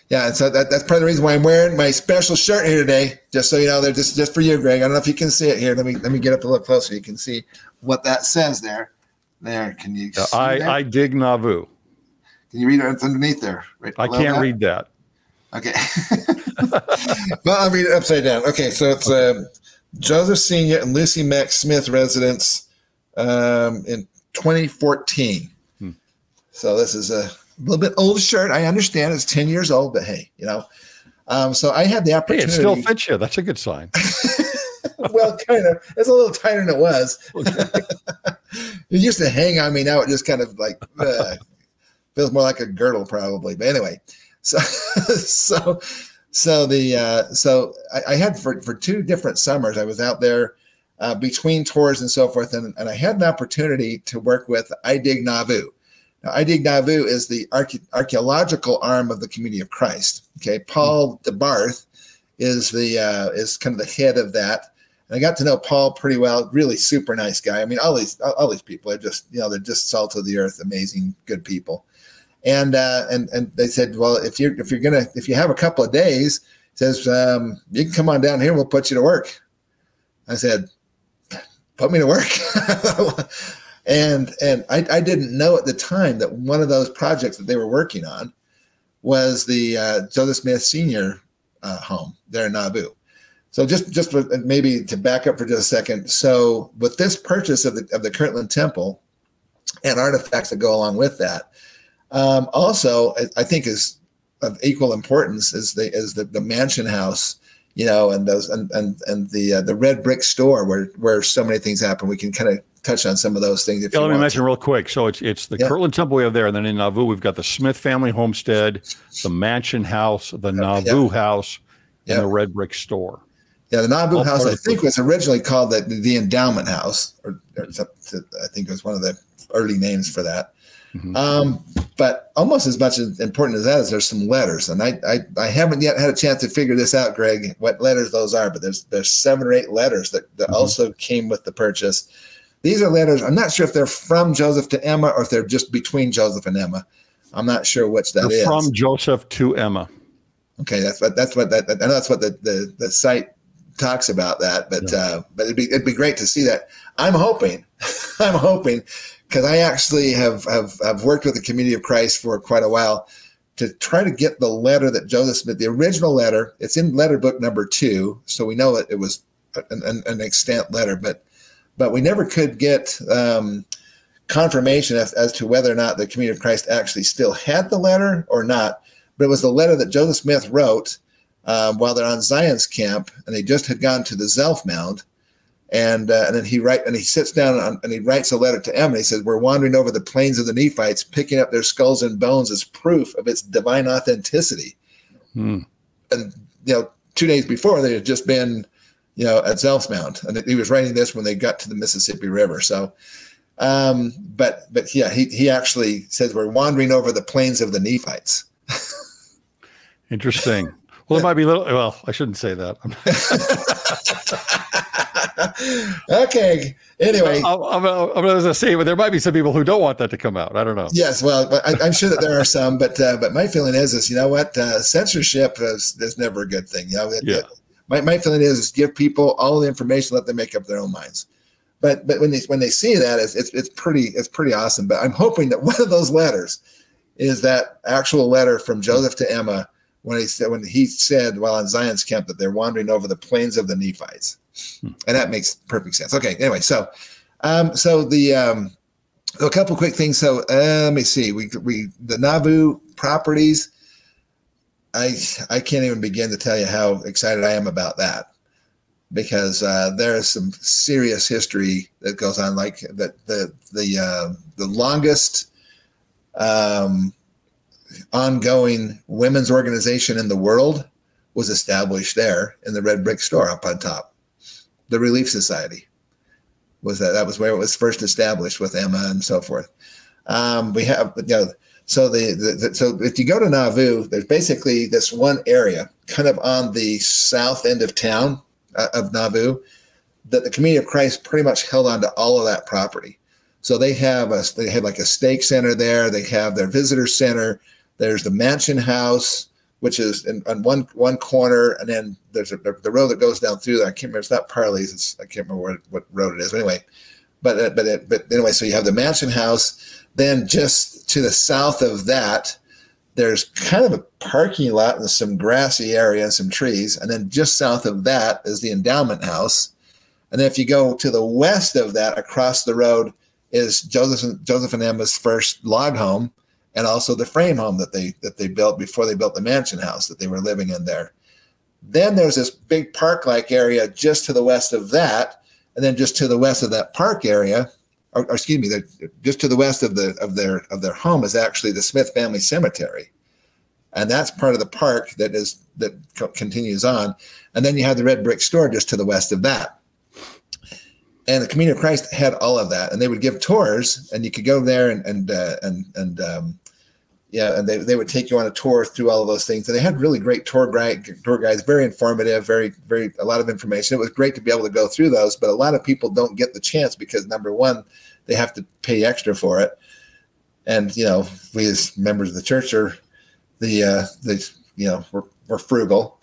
Yeah, and so that's part of the reason why I'm wearing my special shirt here today. Just so you know, they're just for you, Greg. I don't know if you can see it here. Let me get up a little closer. You can see what that says there. There, can you see that? I dig Nauvoo. Can you read it underneath there? Right I can't read that. Okay. Well, I'll read it upside down. Okay, so it's Joseph Sr. and Lucy Mack Smith residence in 2014. So this is a little bit old shirt. I understand it's 10 years old, but hey, you know. So I had the opportunity. Hey, it still fits you. That's a good sign. Well, kind of. It's a little tighter than it was. It used to hang on me. Now it just kind of like feels more like a girdle, probably. But anyway, so I had for 2 different summers. I was out there between tours and so forth, and I had an opportunity to work with I Dig Nauvoo. Now, I Dig Nauvoo is the archaeological arm of the Community of Christ. Okay, Paul DeBarth is kind of the head of that. And I got to know Paul pretty well. Really super nice guy. I mean, all these people are just, you know, they're just salt of the earth, amazing, good people. And they said, well, if you have a couple of days, says you can come on down here. We'll put you to work. I said, put me to work. And I didn't know at the time that one of those projects that they were working on was the Joseph Smith Sr. Home there in Nauvoo. So just maybe to back up for just a second. So with this purchase of the Kirtland Temple and artifacts that go along with that, also I think is of equal importance is the mansion house, you know, and those and the red brick store where so many things happen. We can kind of touch on some of those things. If let me mention real quick. So it's the Kirtland Temple we have there, and then in Nauvoo we've got the Smith family homestead, the mansion house, the Nauvoo house, and the red brick store. Yeah, the Nauvoo house I think was originally called the Endowment House, or I think it was one of the early names for that. Mm-hmm. But almost as much as important as that is there's some letters, and I haven't yet had a chance to figure this out, Greg, what letters those are. But there's 7 or 8 letters that also came with the purchase. These are letters. I'm not sure if they're from Joseph to Emma or if they're just between Joseph and Emma. I'm not sure which that is. From Joseph to Emma. Okay, that's what I know that's what the site talks about that, but it'd be great to see that. I'm hoping, because I actually have worked with the Community of Christ for quite a while to try to get the letter that Joseph Smith, the original letter. It's in letter book number 2, so we know that it was an extant letter, but we never could get confirmation as to whether or not the Community of Christ actually still had the letter or not. But it was the letter that Joseph Smith wrote while they're on Zion's camp, and they just had gone to the Zelf Mound, and then he sits down and he writes a letter to Em, and he says, "We're wandering over the plains of the Nephites, picking up their skulls and bones as proof of its divine authenticity." And 2 days before they had just been, at Zelf's Mound, and he was writing this when they got to the Mississippi River. So, but yeah, he actually says we're wandering over the plains of the Nephites. Interesting. Well, it might be a little. Well, I shouldn't say that. Okay. Anyway, I'm going to say, but there might be some people who don't want that to come out. I don't know. Yes. Well, I'm sure that there are some, but my feeling is you know what? Censorship is never a good thing. My feeling is give people all the information, let them make up their own minds. But when they see that, it's pretty awesome. But I'm hoping that one of those letters is that actual letter from Joseph to Emma when he said while on Zion's camp that they're wandering over the plains of the Nephites, and that makes perfect sense. Okay, anyway, so a couple quick things. So let me see. The Nauvoo properties. I can't even begin to tell you how excited I am about that, because there is some serious history that goes on. Like the longest ongoing women's organization in the world was established there in the red brick store up on top. The Relief Society that was where it was first established with Emma and so forth. We have, so so if you go to Nauvoo, there's basically this one area kind of on the south end of town of Nauvoo that the Community of Christ pretty much held on to all of that property. So they have like a steak center there. They have their visitor center. There's the mansion house, which is on one corner, and then there's the road that goes down through there. I can't remember. It's not Parley's. I can't remember what road it is. But anyway, but anyway, so you have the mansion house. Then just to the south of that, there's kind of a parking lot and some grassy area and some trees. And then just south of that is the endowment house. And then if you go to the west of that, across the road, is Joseph and Emma's first log home, and also the frame home that they built before they built the mansion house that they were living in there. Then there's this big park-like area just to the west of that, and then just to the west of that park area, or excuse me, just to the west of their home is actually the Smith family cemetery, and that's part of the park that continues on. And then you have the red brick store just to the west of that. And the Community of Christ had all of that, and they would give tours, and you could go there and they would take you on a tour through all of those things. And they had really great tour guides, very informative, very, very, a lot of information. It was great to be able to go through those, but a lot of people don't get the chance because, number one, they have to pay extra for it. And, we as members of the church are we're frugal.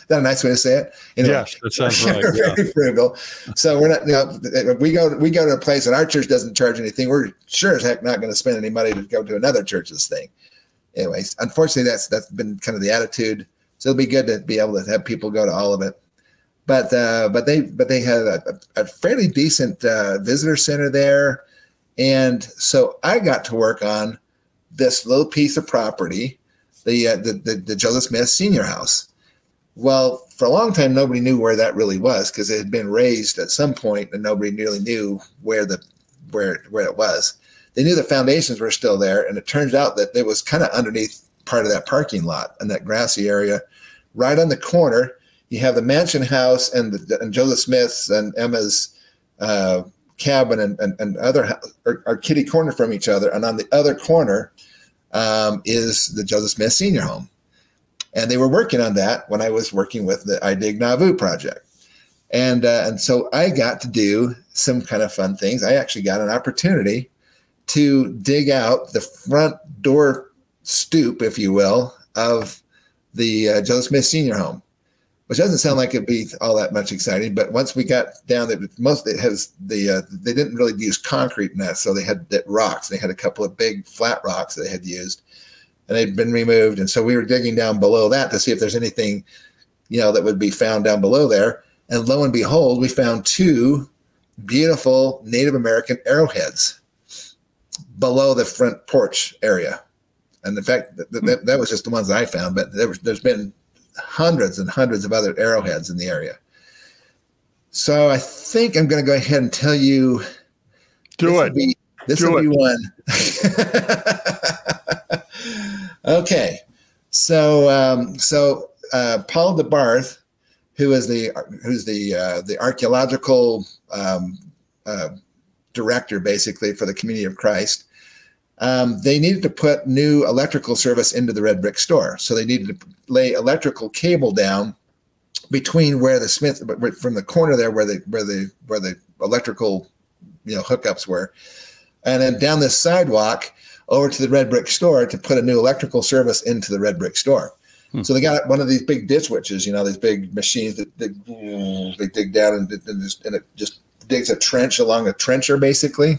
Is that a nice way to say it? Yes, that sounds right. We're very frugal. So we're not, we go to a place and our church doesn't charge anything. We're sure as heck not going to spend any money to go to another church's thing. Anyways, unfortunately, that's been kind of the attitude. So it'll be good to be able to have people go to all of it. But they had a fairly decent visitor center there. And so I got to work on this little piece of property, the Joseph Smith Senior House. Well, for a long time, nobody knew where that really was because it had been raised at some point, and nobody really knew where it was. They knew the foundations were still there, and it turns out that it was kind of underneath part of that parking lot and that grassy area, right on the corner. You have the mansion house and Joseph Smith's and Emma's cabin and other are kitty corner from each other, and on the other corner is the Joseph Smith Senior Home. And they were working on that when I was working with the I Dig Nauvoo project. And so I got to do some kind of fun things. I actually got an opportunity to dig out the front door stoop, if you will, of the Joseph Smith Senior Home, which doesn't sound like it'd be all that much exciting. But once we got down there, they didn't really use concrete in that. So they had rocks. They had a couple of big flat rocks that they had used. And they'd been removed. And so we were digging down below that to see if there's anything, that would be found down below there. And lo and behold, we found two beautiful Native American arrowheads below the front porch area. And in fact, that was just the ones that I found, but there's been hundreds and hundreds of other arrowheads in the area. So I think I'm going to go ahead and tell you. This will be one. Okay, so Paul DeBarth, who's the archaeological director, basically for the Community of Christ, they needed to put new electrical service into the red brick store. So they needed to lay electrical cable down between where from the corner there where the electrical hookups were, and then down this sidewalk over to the red brick store to put a new electrical service into the red brick store. So they got one of these big ditch witches, these big machines that they dig down and it just digs a trench along a trencher, basically.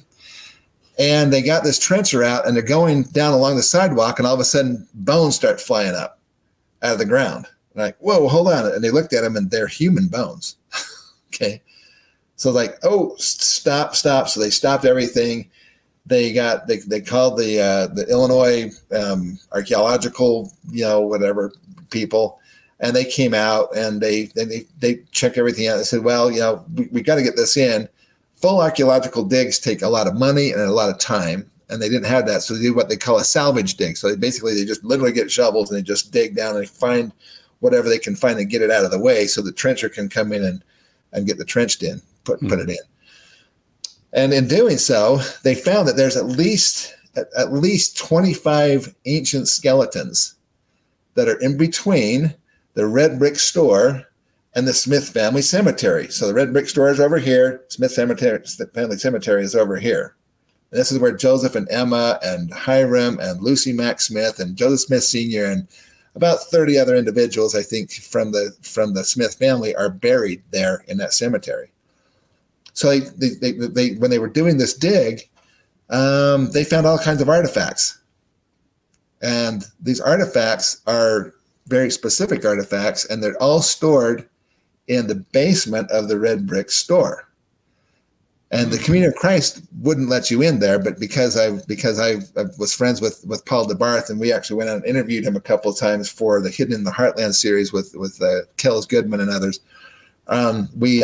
And they got this trencher out and they're going down along the sidewalk, and all of a sudden bones start flying up out of the ground. Like, whoa, hold on. And they looked at them and they're human bones. Okay. So like, oh, stop. So they stopped everything. They called the Illinois Archaeological, whatever people, and they came out and they checked everything out. They said, well, we got to get this in. Full archaeological digs take a lot of money and a lot of time, and they didn't have that. So they do what they call a salvage dig. So they just literally get shovels and they just dig down and find whatever they can find and get it out of the way so the trencher can come in and get the trenched in, put it in. And in doing so, they found that there's at least 25 ancient skeletons that are in between the red brick store and the Smith family cemetery. So the red brick store is over here. Smith family cemetery is over here. And this is where Joseph and Emma and Hiram and Lucy Mack Smith and Joseph Smith Sr. and about 30 other individuals, I think, from the Smith family are buried there in that cemetery. So they when they were doing this dig, they found all kinds of artifacts. And these artifacts are very specific artifacts, and they're all stored in the basement of the red brick store. And the Community of Christ wouldn't let you in there, but because I was friends with Paul DeBarth, and we actually went out and interviewed him a couple of times for the Hidden in the Heartland series with Kells Goodman and others, we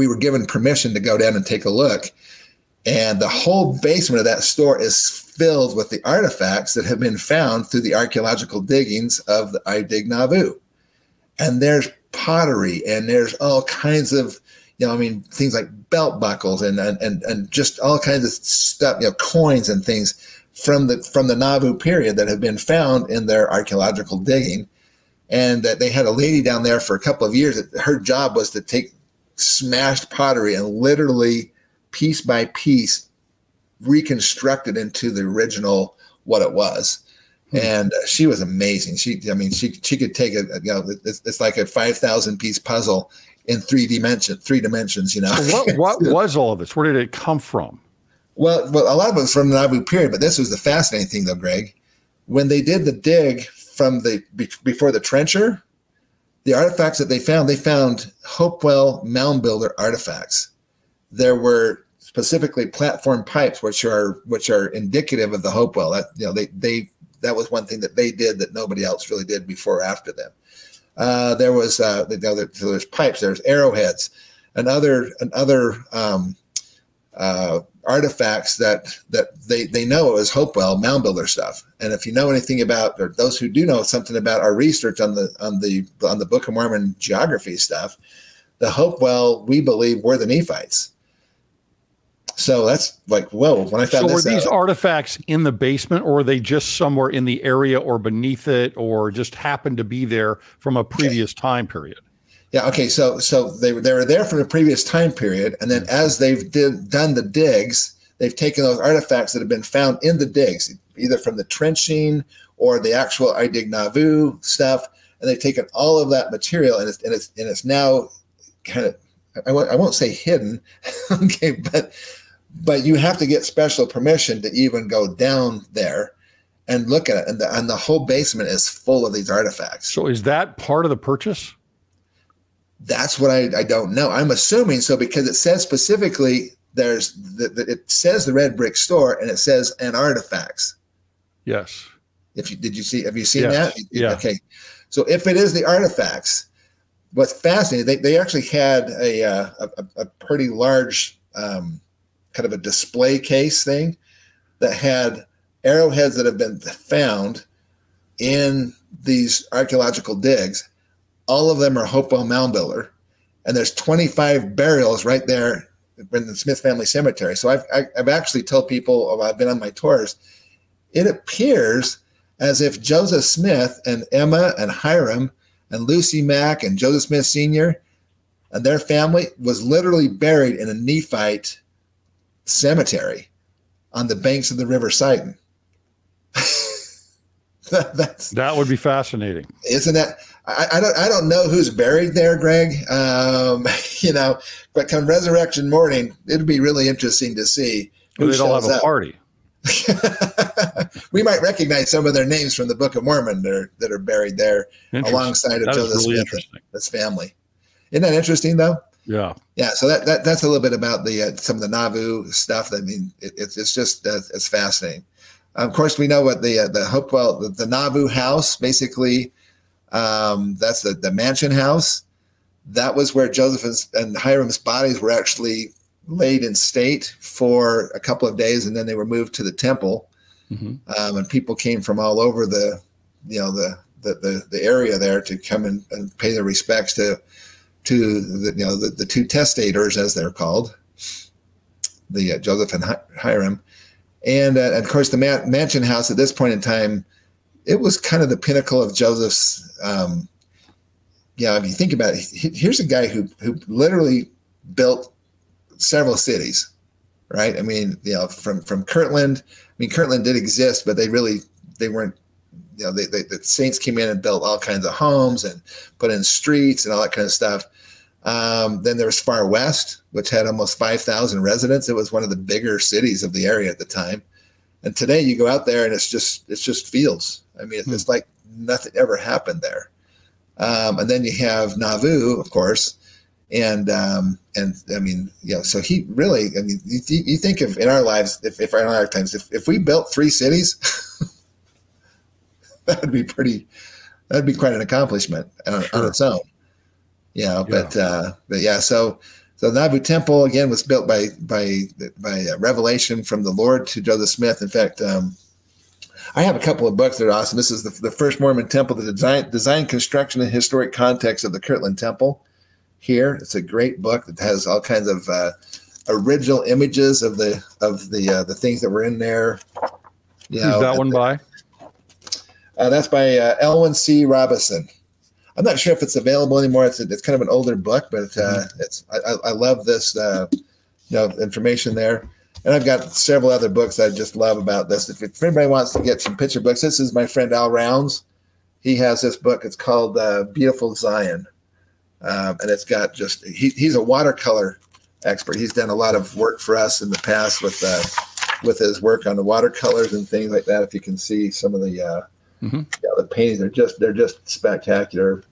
were given permission to go down and take a look. And the whole basement of that store is filled with the artifacts that have been found through the archaeological diggings of the I-Dig Nauvoo. And there's pottery, and there's all kinds of, things like belt buckles and just all kinds of stuff, coins and things from the Nauvoo period that have been found in their archaeological digging. And that they had a lady down there for a couple of years that her job was to take smashed pottery and literally piece by piece reconstruct it into the original what it was. And she was amazing. She could take it's like a 5,000 piece puzzle in three dimensions. So what was all of this? Where did it come from? Well, a lot of it was from the Nauvoo period, but this was the fascinating thing, though, Greg. When they did the dig from before the trencher, the artifacts that they found Hopewell mound builder artifacts. There were specifically platform pipes, which are indicative of the Hopewell. That was one thing that they did that nobody else really did before or after them. There's pipes, there's arrowheads, and other artifacts that they know as Hopewell mound builder stuff. And if you know anything about, or those who do know something about our research on the Book of Mormon geography stuff, the Hopewell, we believe, were the Nephites. So that's like, whoa, when I found this out. So were these artifacts in the basement, or were they just somewhere in the area or beneath it, or just happened to be there from a previous time period? Yeah, okay, so they were there from a previous time period, and then as they've done the digs, they've taken those artifacts that have been found in the digs, either from the trenching or the actual I-Dig Nauvoo stuff, and they've taken all of that material, and it's now kind of, I won't say hidden, okay, but you have to get special permission to even go down there and look at it. And the whole basement is full of these artifacts. So is that part of the purchase? That's what I don't know. I'm assuming so, because it says specifically it says the red brick store, and it says and artifacts. Yes. Have you seen yes. that? Yeah. Okay. So if it is the artifacts, what's fascinating, they actually had a pretty large kind of a display case thing that had arrowheads that have been found in these archaeological digs. All of them are Hopewell mound builder, and there's 25 burials right there in the Smith family cemetery. So I've actually told people, I've been on my tours, it appears as if Joseph Smith and Emma and Hiram and Lucy Mack and Joseph Smith Sr. and their family was literally buried in a Nephite cemetery on the banks of the River Sidon. That would be fascinating, isn't that? I don't know who's buried there, Greg. But come resurrection morning, it'd be really interesting to see who they'd all have a party. We might recognize some of their names from the Book of Mormon that are buried there alongside of Joseph Smith and his family. Isn't that interesting, though? Yeah. Yeah. So that's a little bit about some of the Nauvoo stuff. I mean, it's just it's fascinating. Of course, we know what the Hopewell, the Nauvoo house, basically, that's the mansion house. That was where Joseph and Hiram's bodies were actually laid in state for a couple of days, and then they were moved to the temple. Mm-hmm. And people came from all over the area there to come and pay their respects to the two testators, as they're called, the Joseph and Hiram. And of course, the mansion house at this point in time, it was kind of the pinnacle of Joseph's yeah, if you think about it, here's a guy who literally built several cities, right? I mean, from Kirtland. I mean, Kirtland did exist, but they weren't. The Saints came in and built all kinds of homes and put in streets and all that kind of stuff. Then there was Far West, which had almost 5,000 residents. It was one of the bigger cities of the area at the time. And today you go out there and it's just fields. I mean, it's like nothing ever happened there. And then you have Nauvoo, of course. And I mean, so he really, I mean, you think of in our lives, if in our lifetimes, if we built 3 cities, that'd be quite an accomplishment on its own. But yeah, so Nauvoo Temple again was built by revelation from the Lord to Joseph Smith. In fact, I have a couple of books that are awesome. This is the first Mormon temple, the design, construction, and historic context of the Kirtland Temple. Here, it's a great book that has all kinds of original images of the things that were in there. Who's that one by? That's by Elwyn C. Robison. I'm not sure if it's available anymore. It's kind of an older book, but I love this information there. And I've got several other books I just love about this. If anybody wants to get some picture books, this is my friend Al Rounds. He has this book. It's called Beautiful Zion. And it's got he's a watercolor expert. He's done a lot of work for us in the past with his work on the watercolors and things like that. If you can see some of the the paintings, they're just spectacular.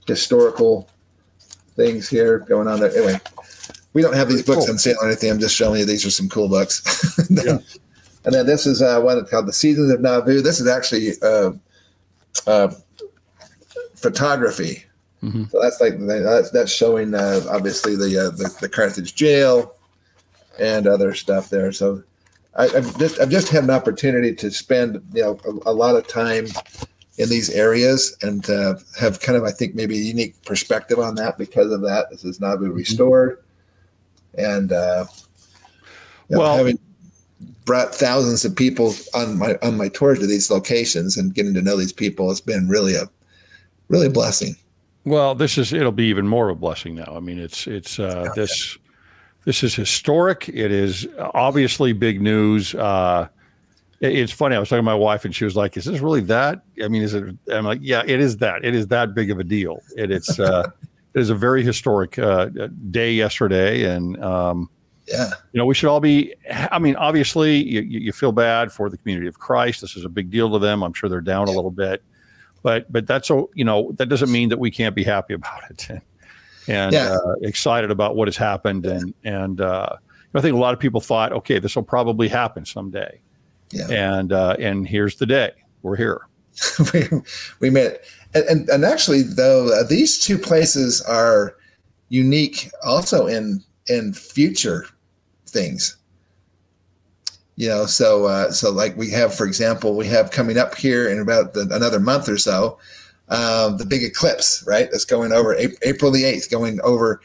Historical things here going on there. Anyway, we don't have these books on sale or anything. I'm just showing you these are some cool books. And then this is one called The Seasons of Nauvoo. This is actually photography. So that's showing obviously the Carthage jail and other stuff there. So I've just had an opportunity to spend a lot of time in these areas and have kind of, I think, maybe a unique perspective on that because of that. This is Nauvoo Restored, and having brought thousands of people on my tours to these locations and getting to know these people, it's been really a blessing. Well, it'll be even more of a blessing now. I mean, this is historic. It is obviously big news. It's funny. I was talking to my wife and she was like, is this really that? I mean, is it? I'm like, yeah, it is that. It is that big of a deal. It is a very historic day yesterday. And, we should all be, I mean, obviously you feel bad for the community of Christ. This is a big deal to them. I'm sure they're down a little bit, but that's, that doesn't mean that we can't be happy about it and excited about what has happened. And I think a lot of people thought, okay, this will probably happen someday. Yeah. And here's the day. We're here. we made it. And actually, though, these two places are unique also in future things. So like we have, for example, we have coming up here in about another month or so, the big eclipse, right? That's going over April the 8th, going over.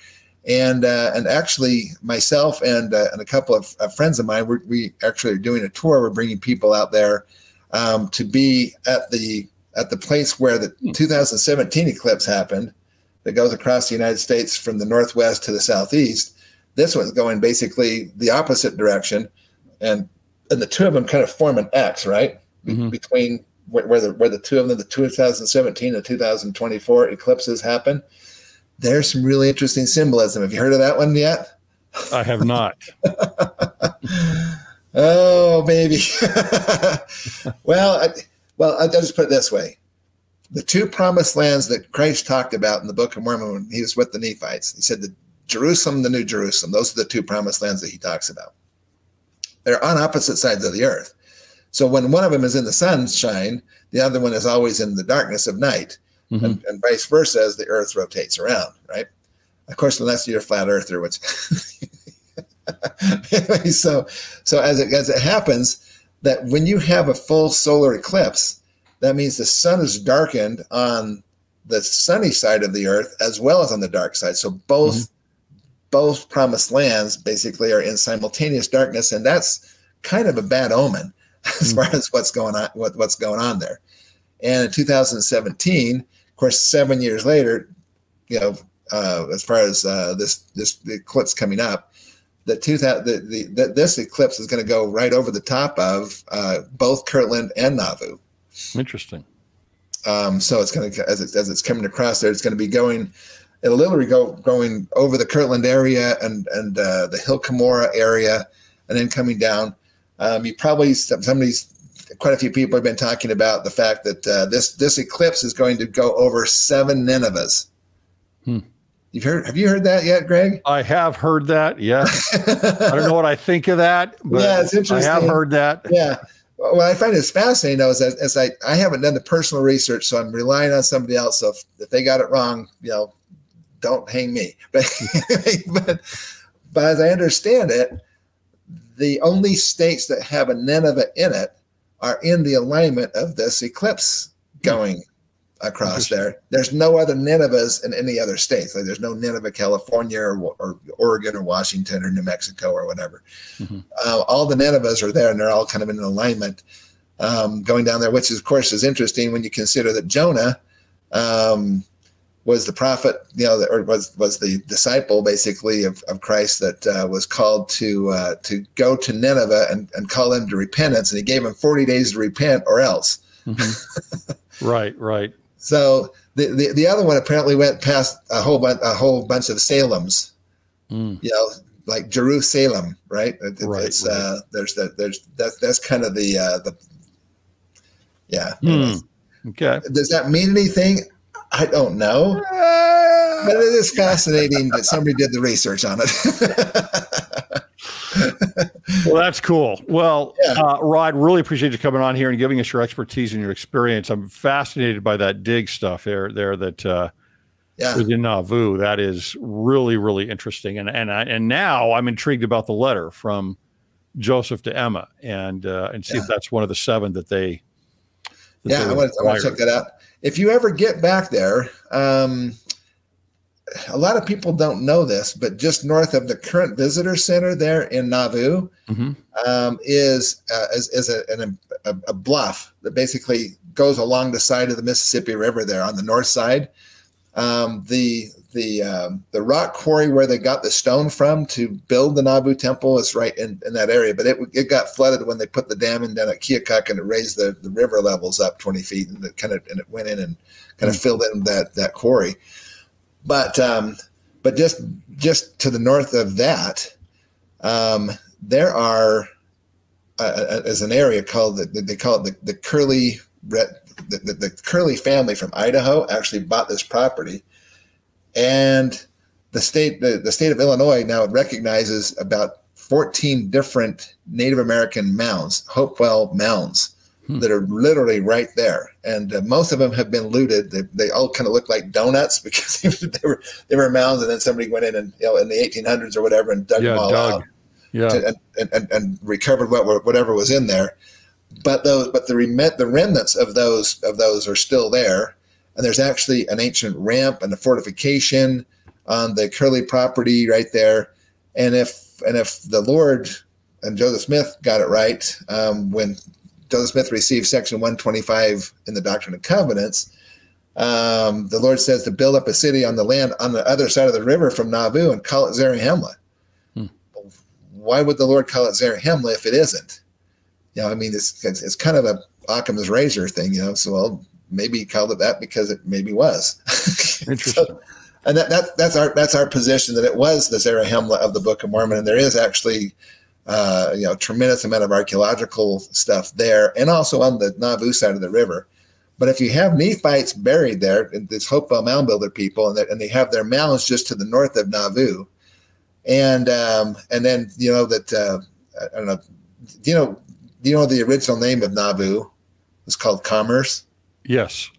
And actually, myself and a couple of friends of mine, we actually are doing a tour. We're bringing people out there to be at the place where the 2017 eclipse happened, that goes across the United States from the northwest to the southeast. This one's going basically the opposite direction, and the two of them kind of form an X, right, between where the two of them, the 2017 and 2024 eclipses happen. There's some really interesting symbolism. Have you heard of that one yet? I have not. Oh, baby. Well, I'll just put it this way. The two promised lands that Christ talked about in the Book of Mormon when he was with the Nephites, he said the Jerusalem, the New Jerusalem, those are the two promised lands that he talks about. They're on opposite sides of the earth. So when one of them is in the sunshine, the other one is always in the darkness of night. And vice versa as the earth rotates around, right? Of course, unless you're a flat earther, which anyway, so as it happens, that when you have a full solar eclipse, that means the sun is darkened on the sunny side of the earth as well as on the dark side. So both promised lands basically are in simultaneous darkness, and that's kind of a bad omen as far as what's going on there. And in 2017, course, 7 years later, as far as this eclipse coming up, this eclipse is going to go right over the top of both Kirtland and Nauvoo. Interesting. So it's going to, as it's coming across there, it's going to be going. It'll literally going over the Kirtland area and the Hill Cumorah area, and then coming down. You probably quite a few people have been talking about the fact that this eclipse is going to go over 7 Ninevehs. Have you heard that yet, Greg? I have heard that. Yes. I don't know what I think of that, but yeah, it's interesting. I have heard that. Yeah. What I find is fascinating, though, is I haven't done the personal research, so I'm relying on somebody else. So if they got it wrong, don't hang me. But as I understand it, the only states that have a Nineveh in it are in the alignment of this eclipse going across there. There's no other Ninevehs in any other states. Like there's no Nineveh, California, or Oregon, or Washington, or New Mexico, or whatever. All the Ninevehs are there, and they're all kind of in alignment going down there, which of course is interesting when you consider that Jonah was the prophet, or was the disciple basically of Christ that was called to go to Nineveh and call them to repentance, and he gave them 40 days to repent or else. Right. So the other one apparently went past a whole bunch of Salems, like Jerusalem, right? It's that's kind of the Okay. Does that mean anything? I don't know, but it is fascinating that somebody did the research on it. Well, that's cool. Well, Rod, really appreciate you coming on here and giving us your expertise and your experience. I'm fascinated by that dig stuff there that was in Nauvoo. That is really, really interesting. And now I'm intrigued about the letter from Joseph to Emma and see if that's one of the 7 that they. I want to check that out. If you ever get back there, a lot of people don't know this, but just north of the current visitor center there in Nauvoo is a bluff that basically goes along the side of the Mississippi River there on the north side. The rock quarry where they got the stone from to build the Nauvoo temple is right in that area, but it got flooded when they put the dam in down at Cwic, and it raised the river levels up 20 feet, and it went in and kind of filled in that quarry. But just to the north of that, there are is an area called they call it the Curly. The Curly family from Idaho actually bought this property, and the state of Illinois now recognizes about 14 different Native American mounds, Hopewell mounds, that are literally right there, and most of them have been looted. They all kind of look like donuts because they were mounds, and then somebody went in and in the 1800s or whatever and dug them all out, and recovered whatever was in there. But the remnants of those are still there, and there's actually an ancient ramp and a fortification on the Curly property right there. And if the Lord and Joseph Smith got it right, when Joseph Smith received Section 125 in the Doctrine and Covenants, the Lord says to build up a city on the land on the other side of the river from Nauvoo and call it Zarahemla. Why would the Lord call it Zarahemla if it isn't? I mean, it's kind of a Occam's razor thing, So maybe he called it that because it maybe was. Interesting. And that's our position, that it was the Zarahemla of the Book of Mormon, and there is actually tremendous amount of archaeological stuff there, and also on the Nauvoo side of the river. But if you have Nephites buried there, this Hopewell mound builder people, and they have their mounds just to the north of Nauvoo, and then I don't know, do you know the original name of Nauvoo was called Commerce? Yes.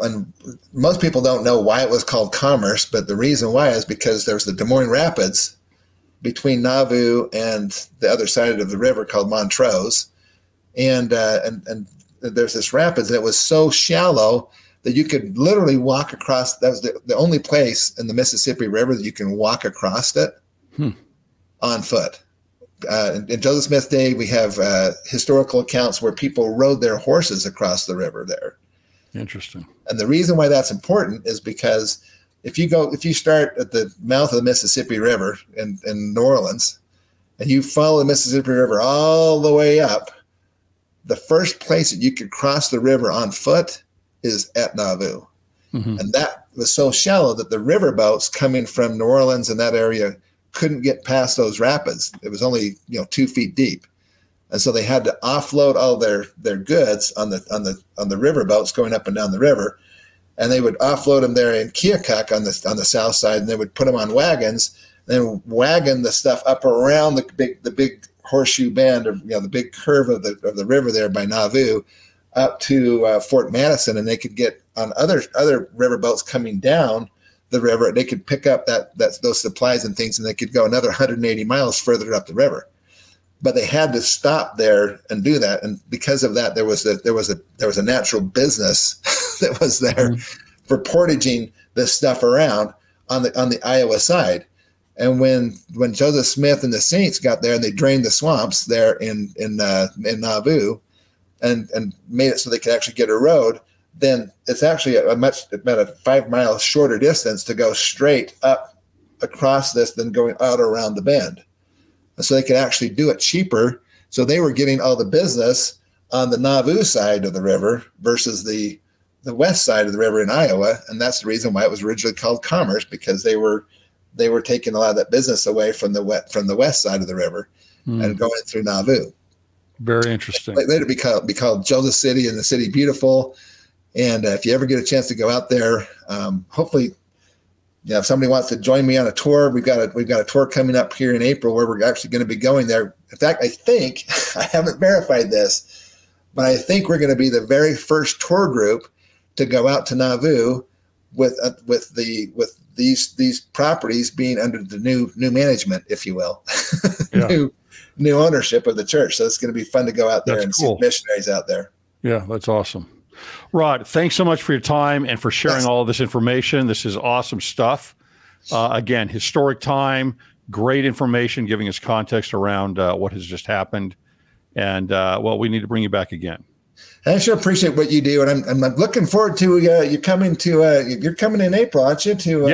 And most people don't know why it was called Commerce, but the reason why is because there's the Des Moines Rapids between Nauvoo and the other side of the river called Montrose, and there's this rapids, and it was so shallow that you could literally walk across. That was the only place in the Mississippi River that you can walk across it on foot. In Joseph Smith's day, we have historical accounts where people rode their horses across the river there. Interesting. And the reason why that's important is because if you start at the mouth of the Mississippi River in New Orleans, and you follow the Mississippi River all the way up, the first place that you could cross the river on foot is at Nauvoo. Mm-hmm. And that was so shallow that the riverboats coming from New Orleans and that area couldn't get past those rapids. It was only 2 feet deep. And so they had to offload all their goods on the riverboats going up and down the river. And they would offload them there in Cwic on the south side, and they would put them on wagons, then wagon the stuff up around the big horseshoe bend, or the big curve of the river there by Nauvoo, up to Fort Madison, and they could get on other riverboats coming down the river. They could pick up those supplies and things, and they could go another 180 miles further up the river. But they had to stop there and do that, and because of that, there was a natural business that was there for portaging this stuff around on the Iowa side. And when Joseph Smith and the Saints got there and they drained the swamps there in Nauvoo, and made it so they could actually get a road, then it's actually about a 5 mile shorter distance to go straight up across this than going out around the bend. And so they could actually do it cheaper. So they were getting all the business on the Nauvoo side of the river versus the west side of the river in Iowa. And that's the reason why it was originally called commerce, because they were taking a lot of that business away from the west side of the river and going through Nauvoo. Very interesting. Later be called Joseph City and the City Beautiful. And if you ever get a chance to go out there, hopefully, if somebody wants to join me on a tour, we've got a tour coming up here in April where we're actually going to be going there. In fact, I think, I haven't verified this, but I think we're going to be the very first tour group to go out to Nauvoo with these properties being under the new management, if you will, new ownership of the church. So it's going to be fun to go out there see missionaries out there. Yeah, that's awesome. Rod, thanks so much for your time and for sharing all of this information. This is awesome stuff. Again, historic time, great information, giving us context around what has just happened. And we need to bring you back again. I sure appreciate what you do, and I'm looking forward to you're coming in April, aren't you?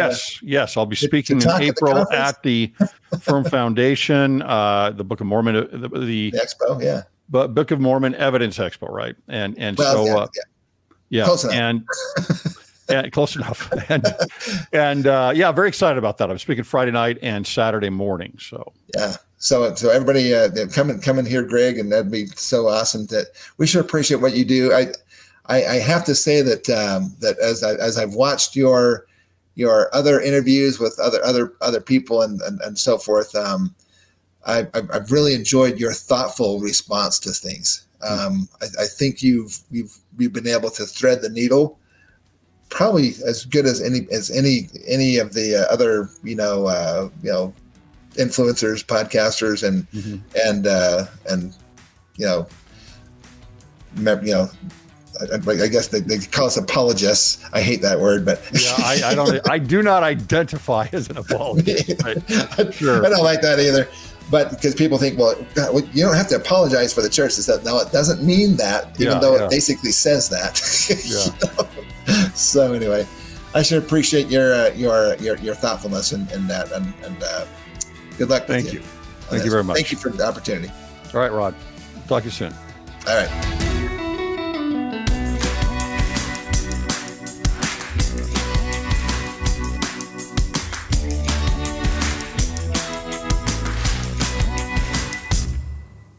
Yes, I'll be speaking in April at the Firm Foundation, the Book of Mormon, the Expo, but Book of Mormon Evidence Expo, right? And close enough. And close enough, and very excited about that. I'm speaking Friday night and Saturday morning, so So everybody come and hear Greg, and that'd be so awesome. That we sure appreciate what you do. I have to say that as I've watched your other interviews with other people and so forth, I've really enjoyed your thoughtful response to things. I think you've been able to thread the needle probably as good as any of the other influencers, podcasters, I guess they call us apologists. I hate that word, but I do not identify as an apologist. Sure. I don't like that either. But because people think, well, you don't have to apologize for the church. No, it doesn't mean that, even though it basically says that. So anyway, I should appreciate your thoughtfulness in that, and good luck. Thank you. Thank you very much. Thank you for the opportunity. All right, Rod. Talk to you soon. All right.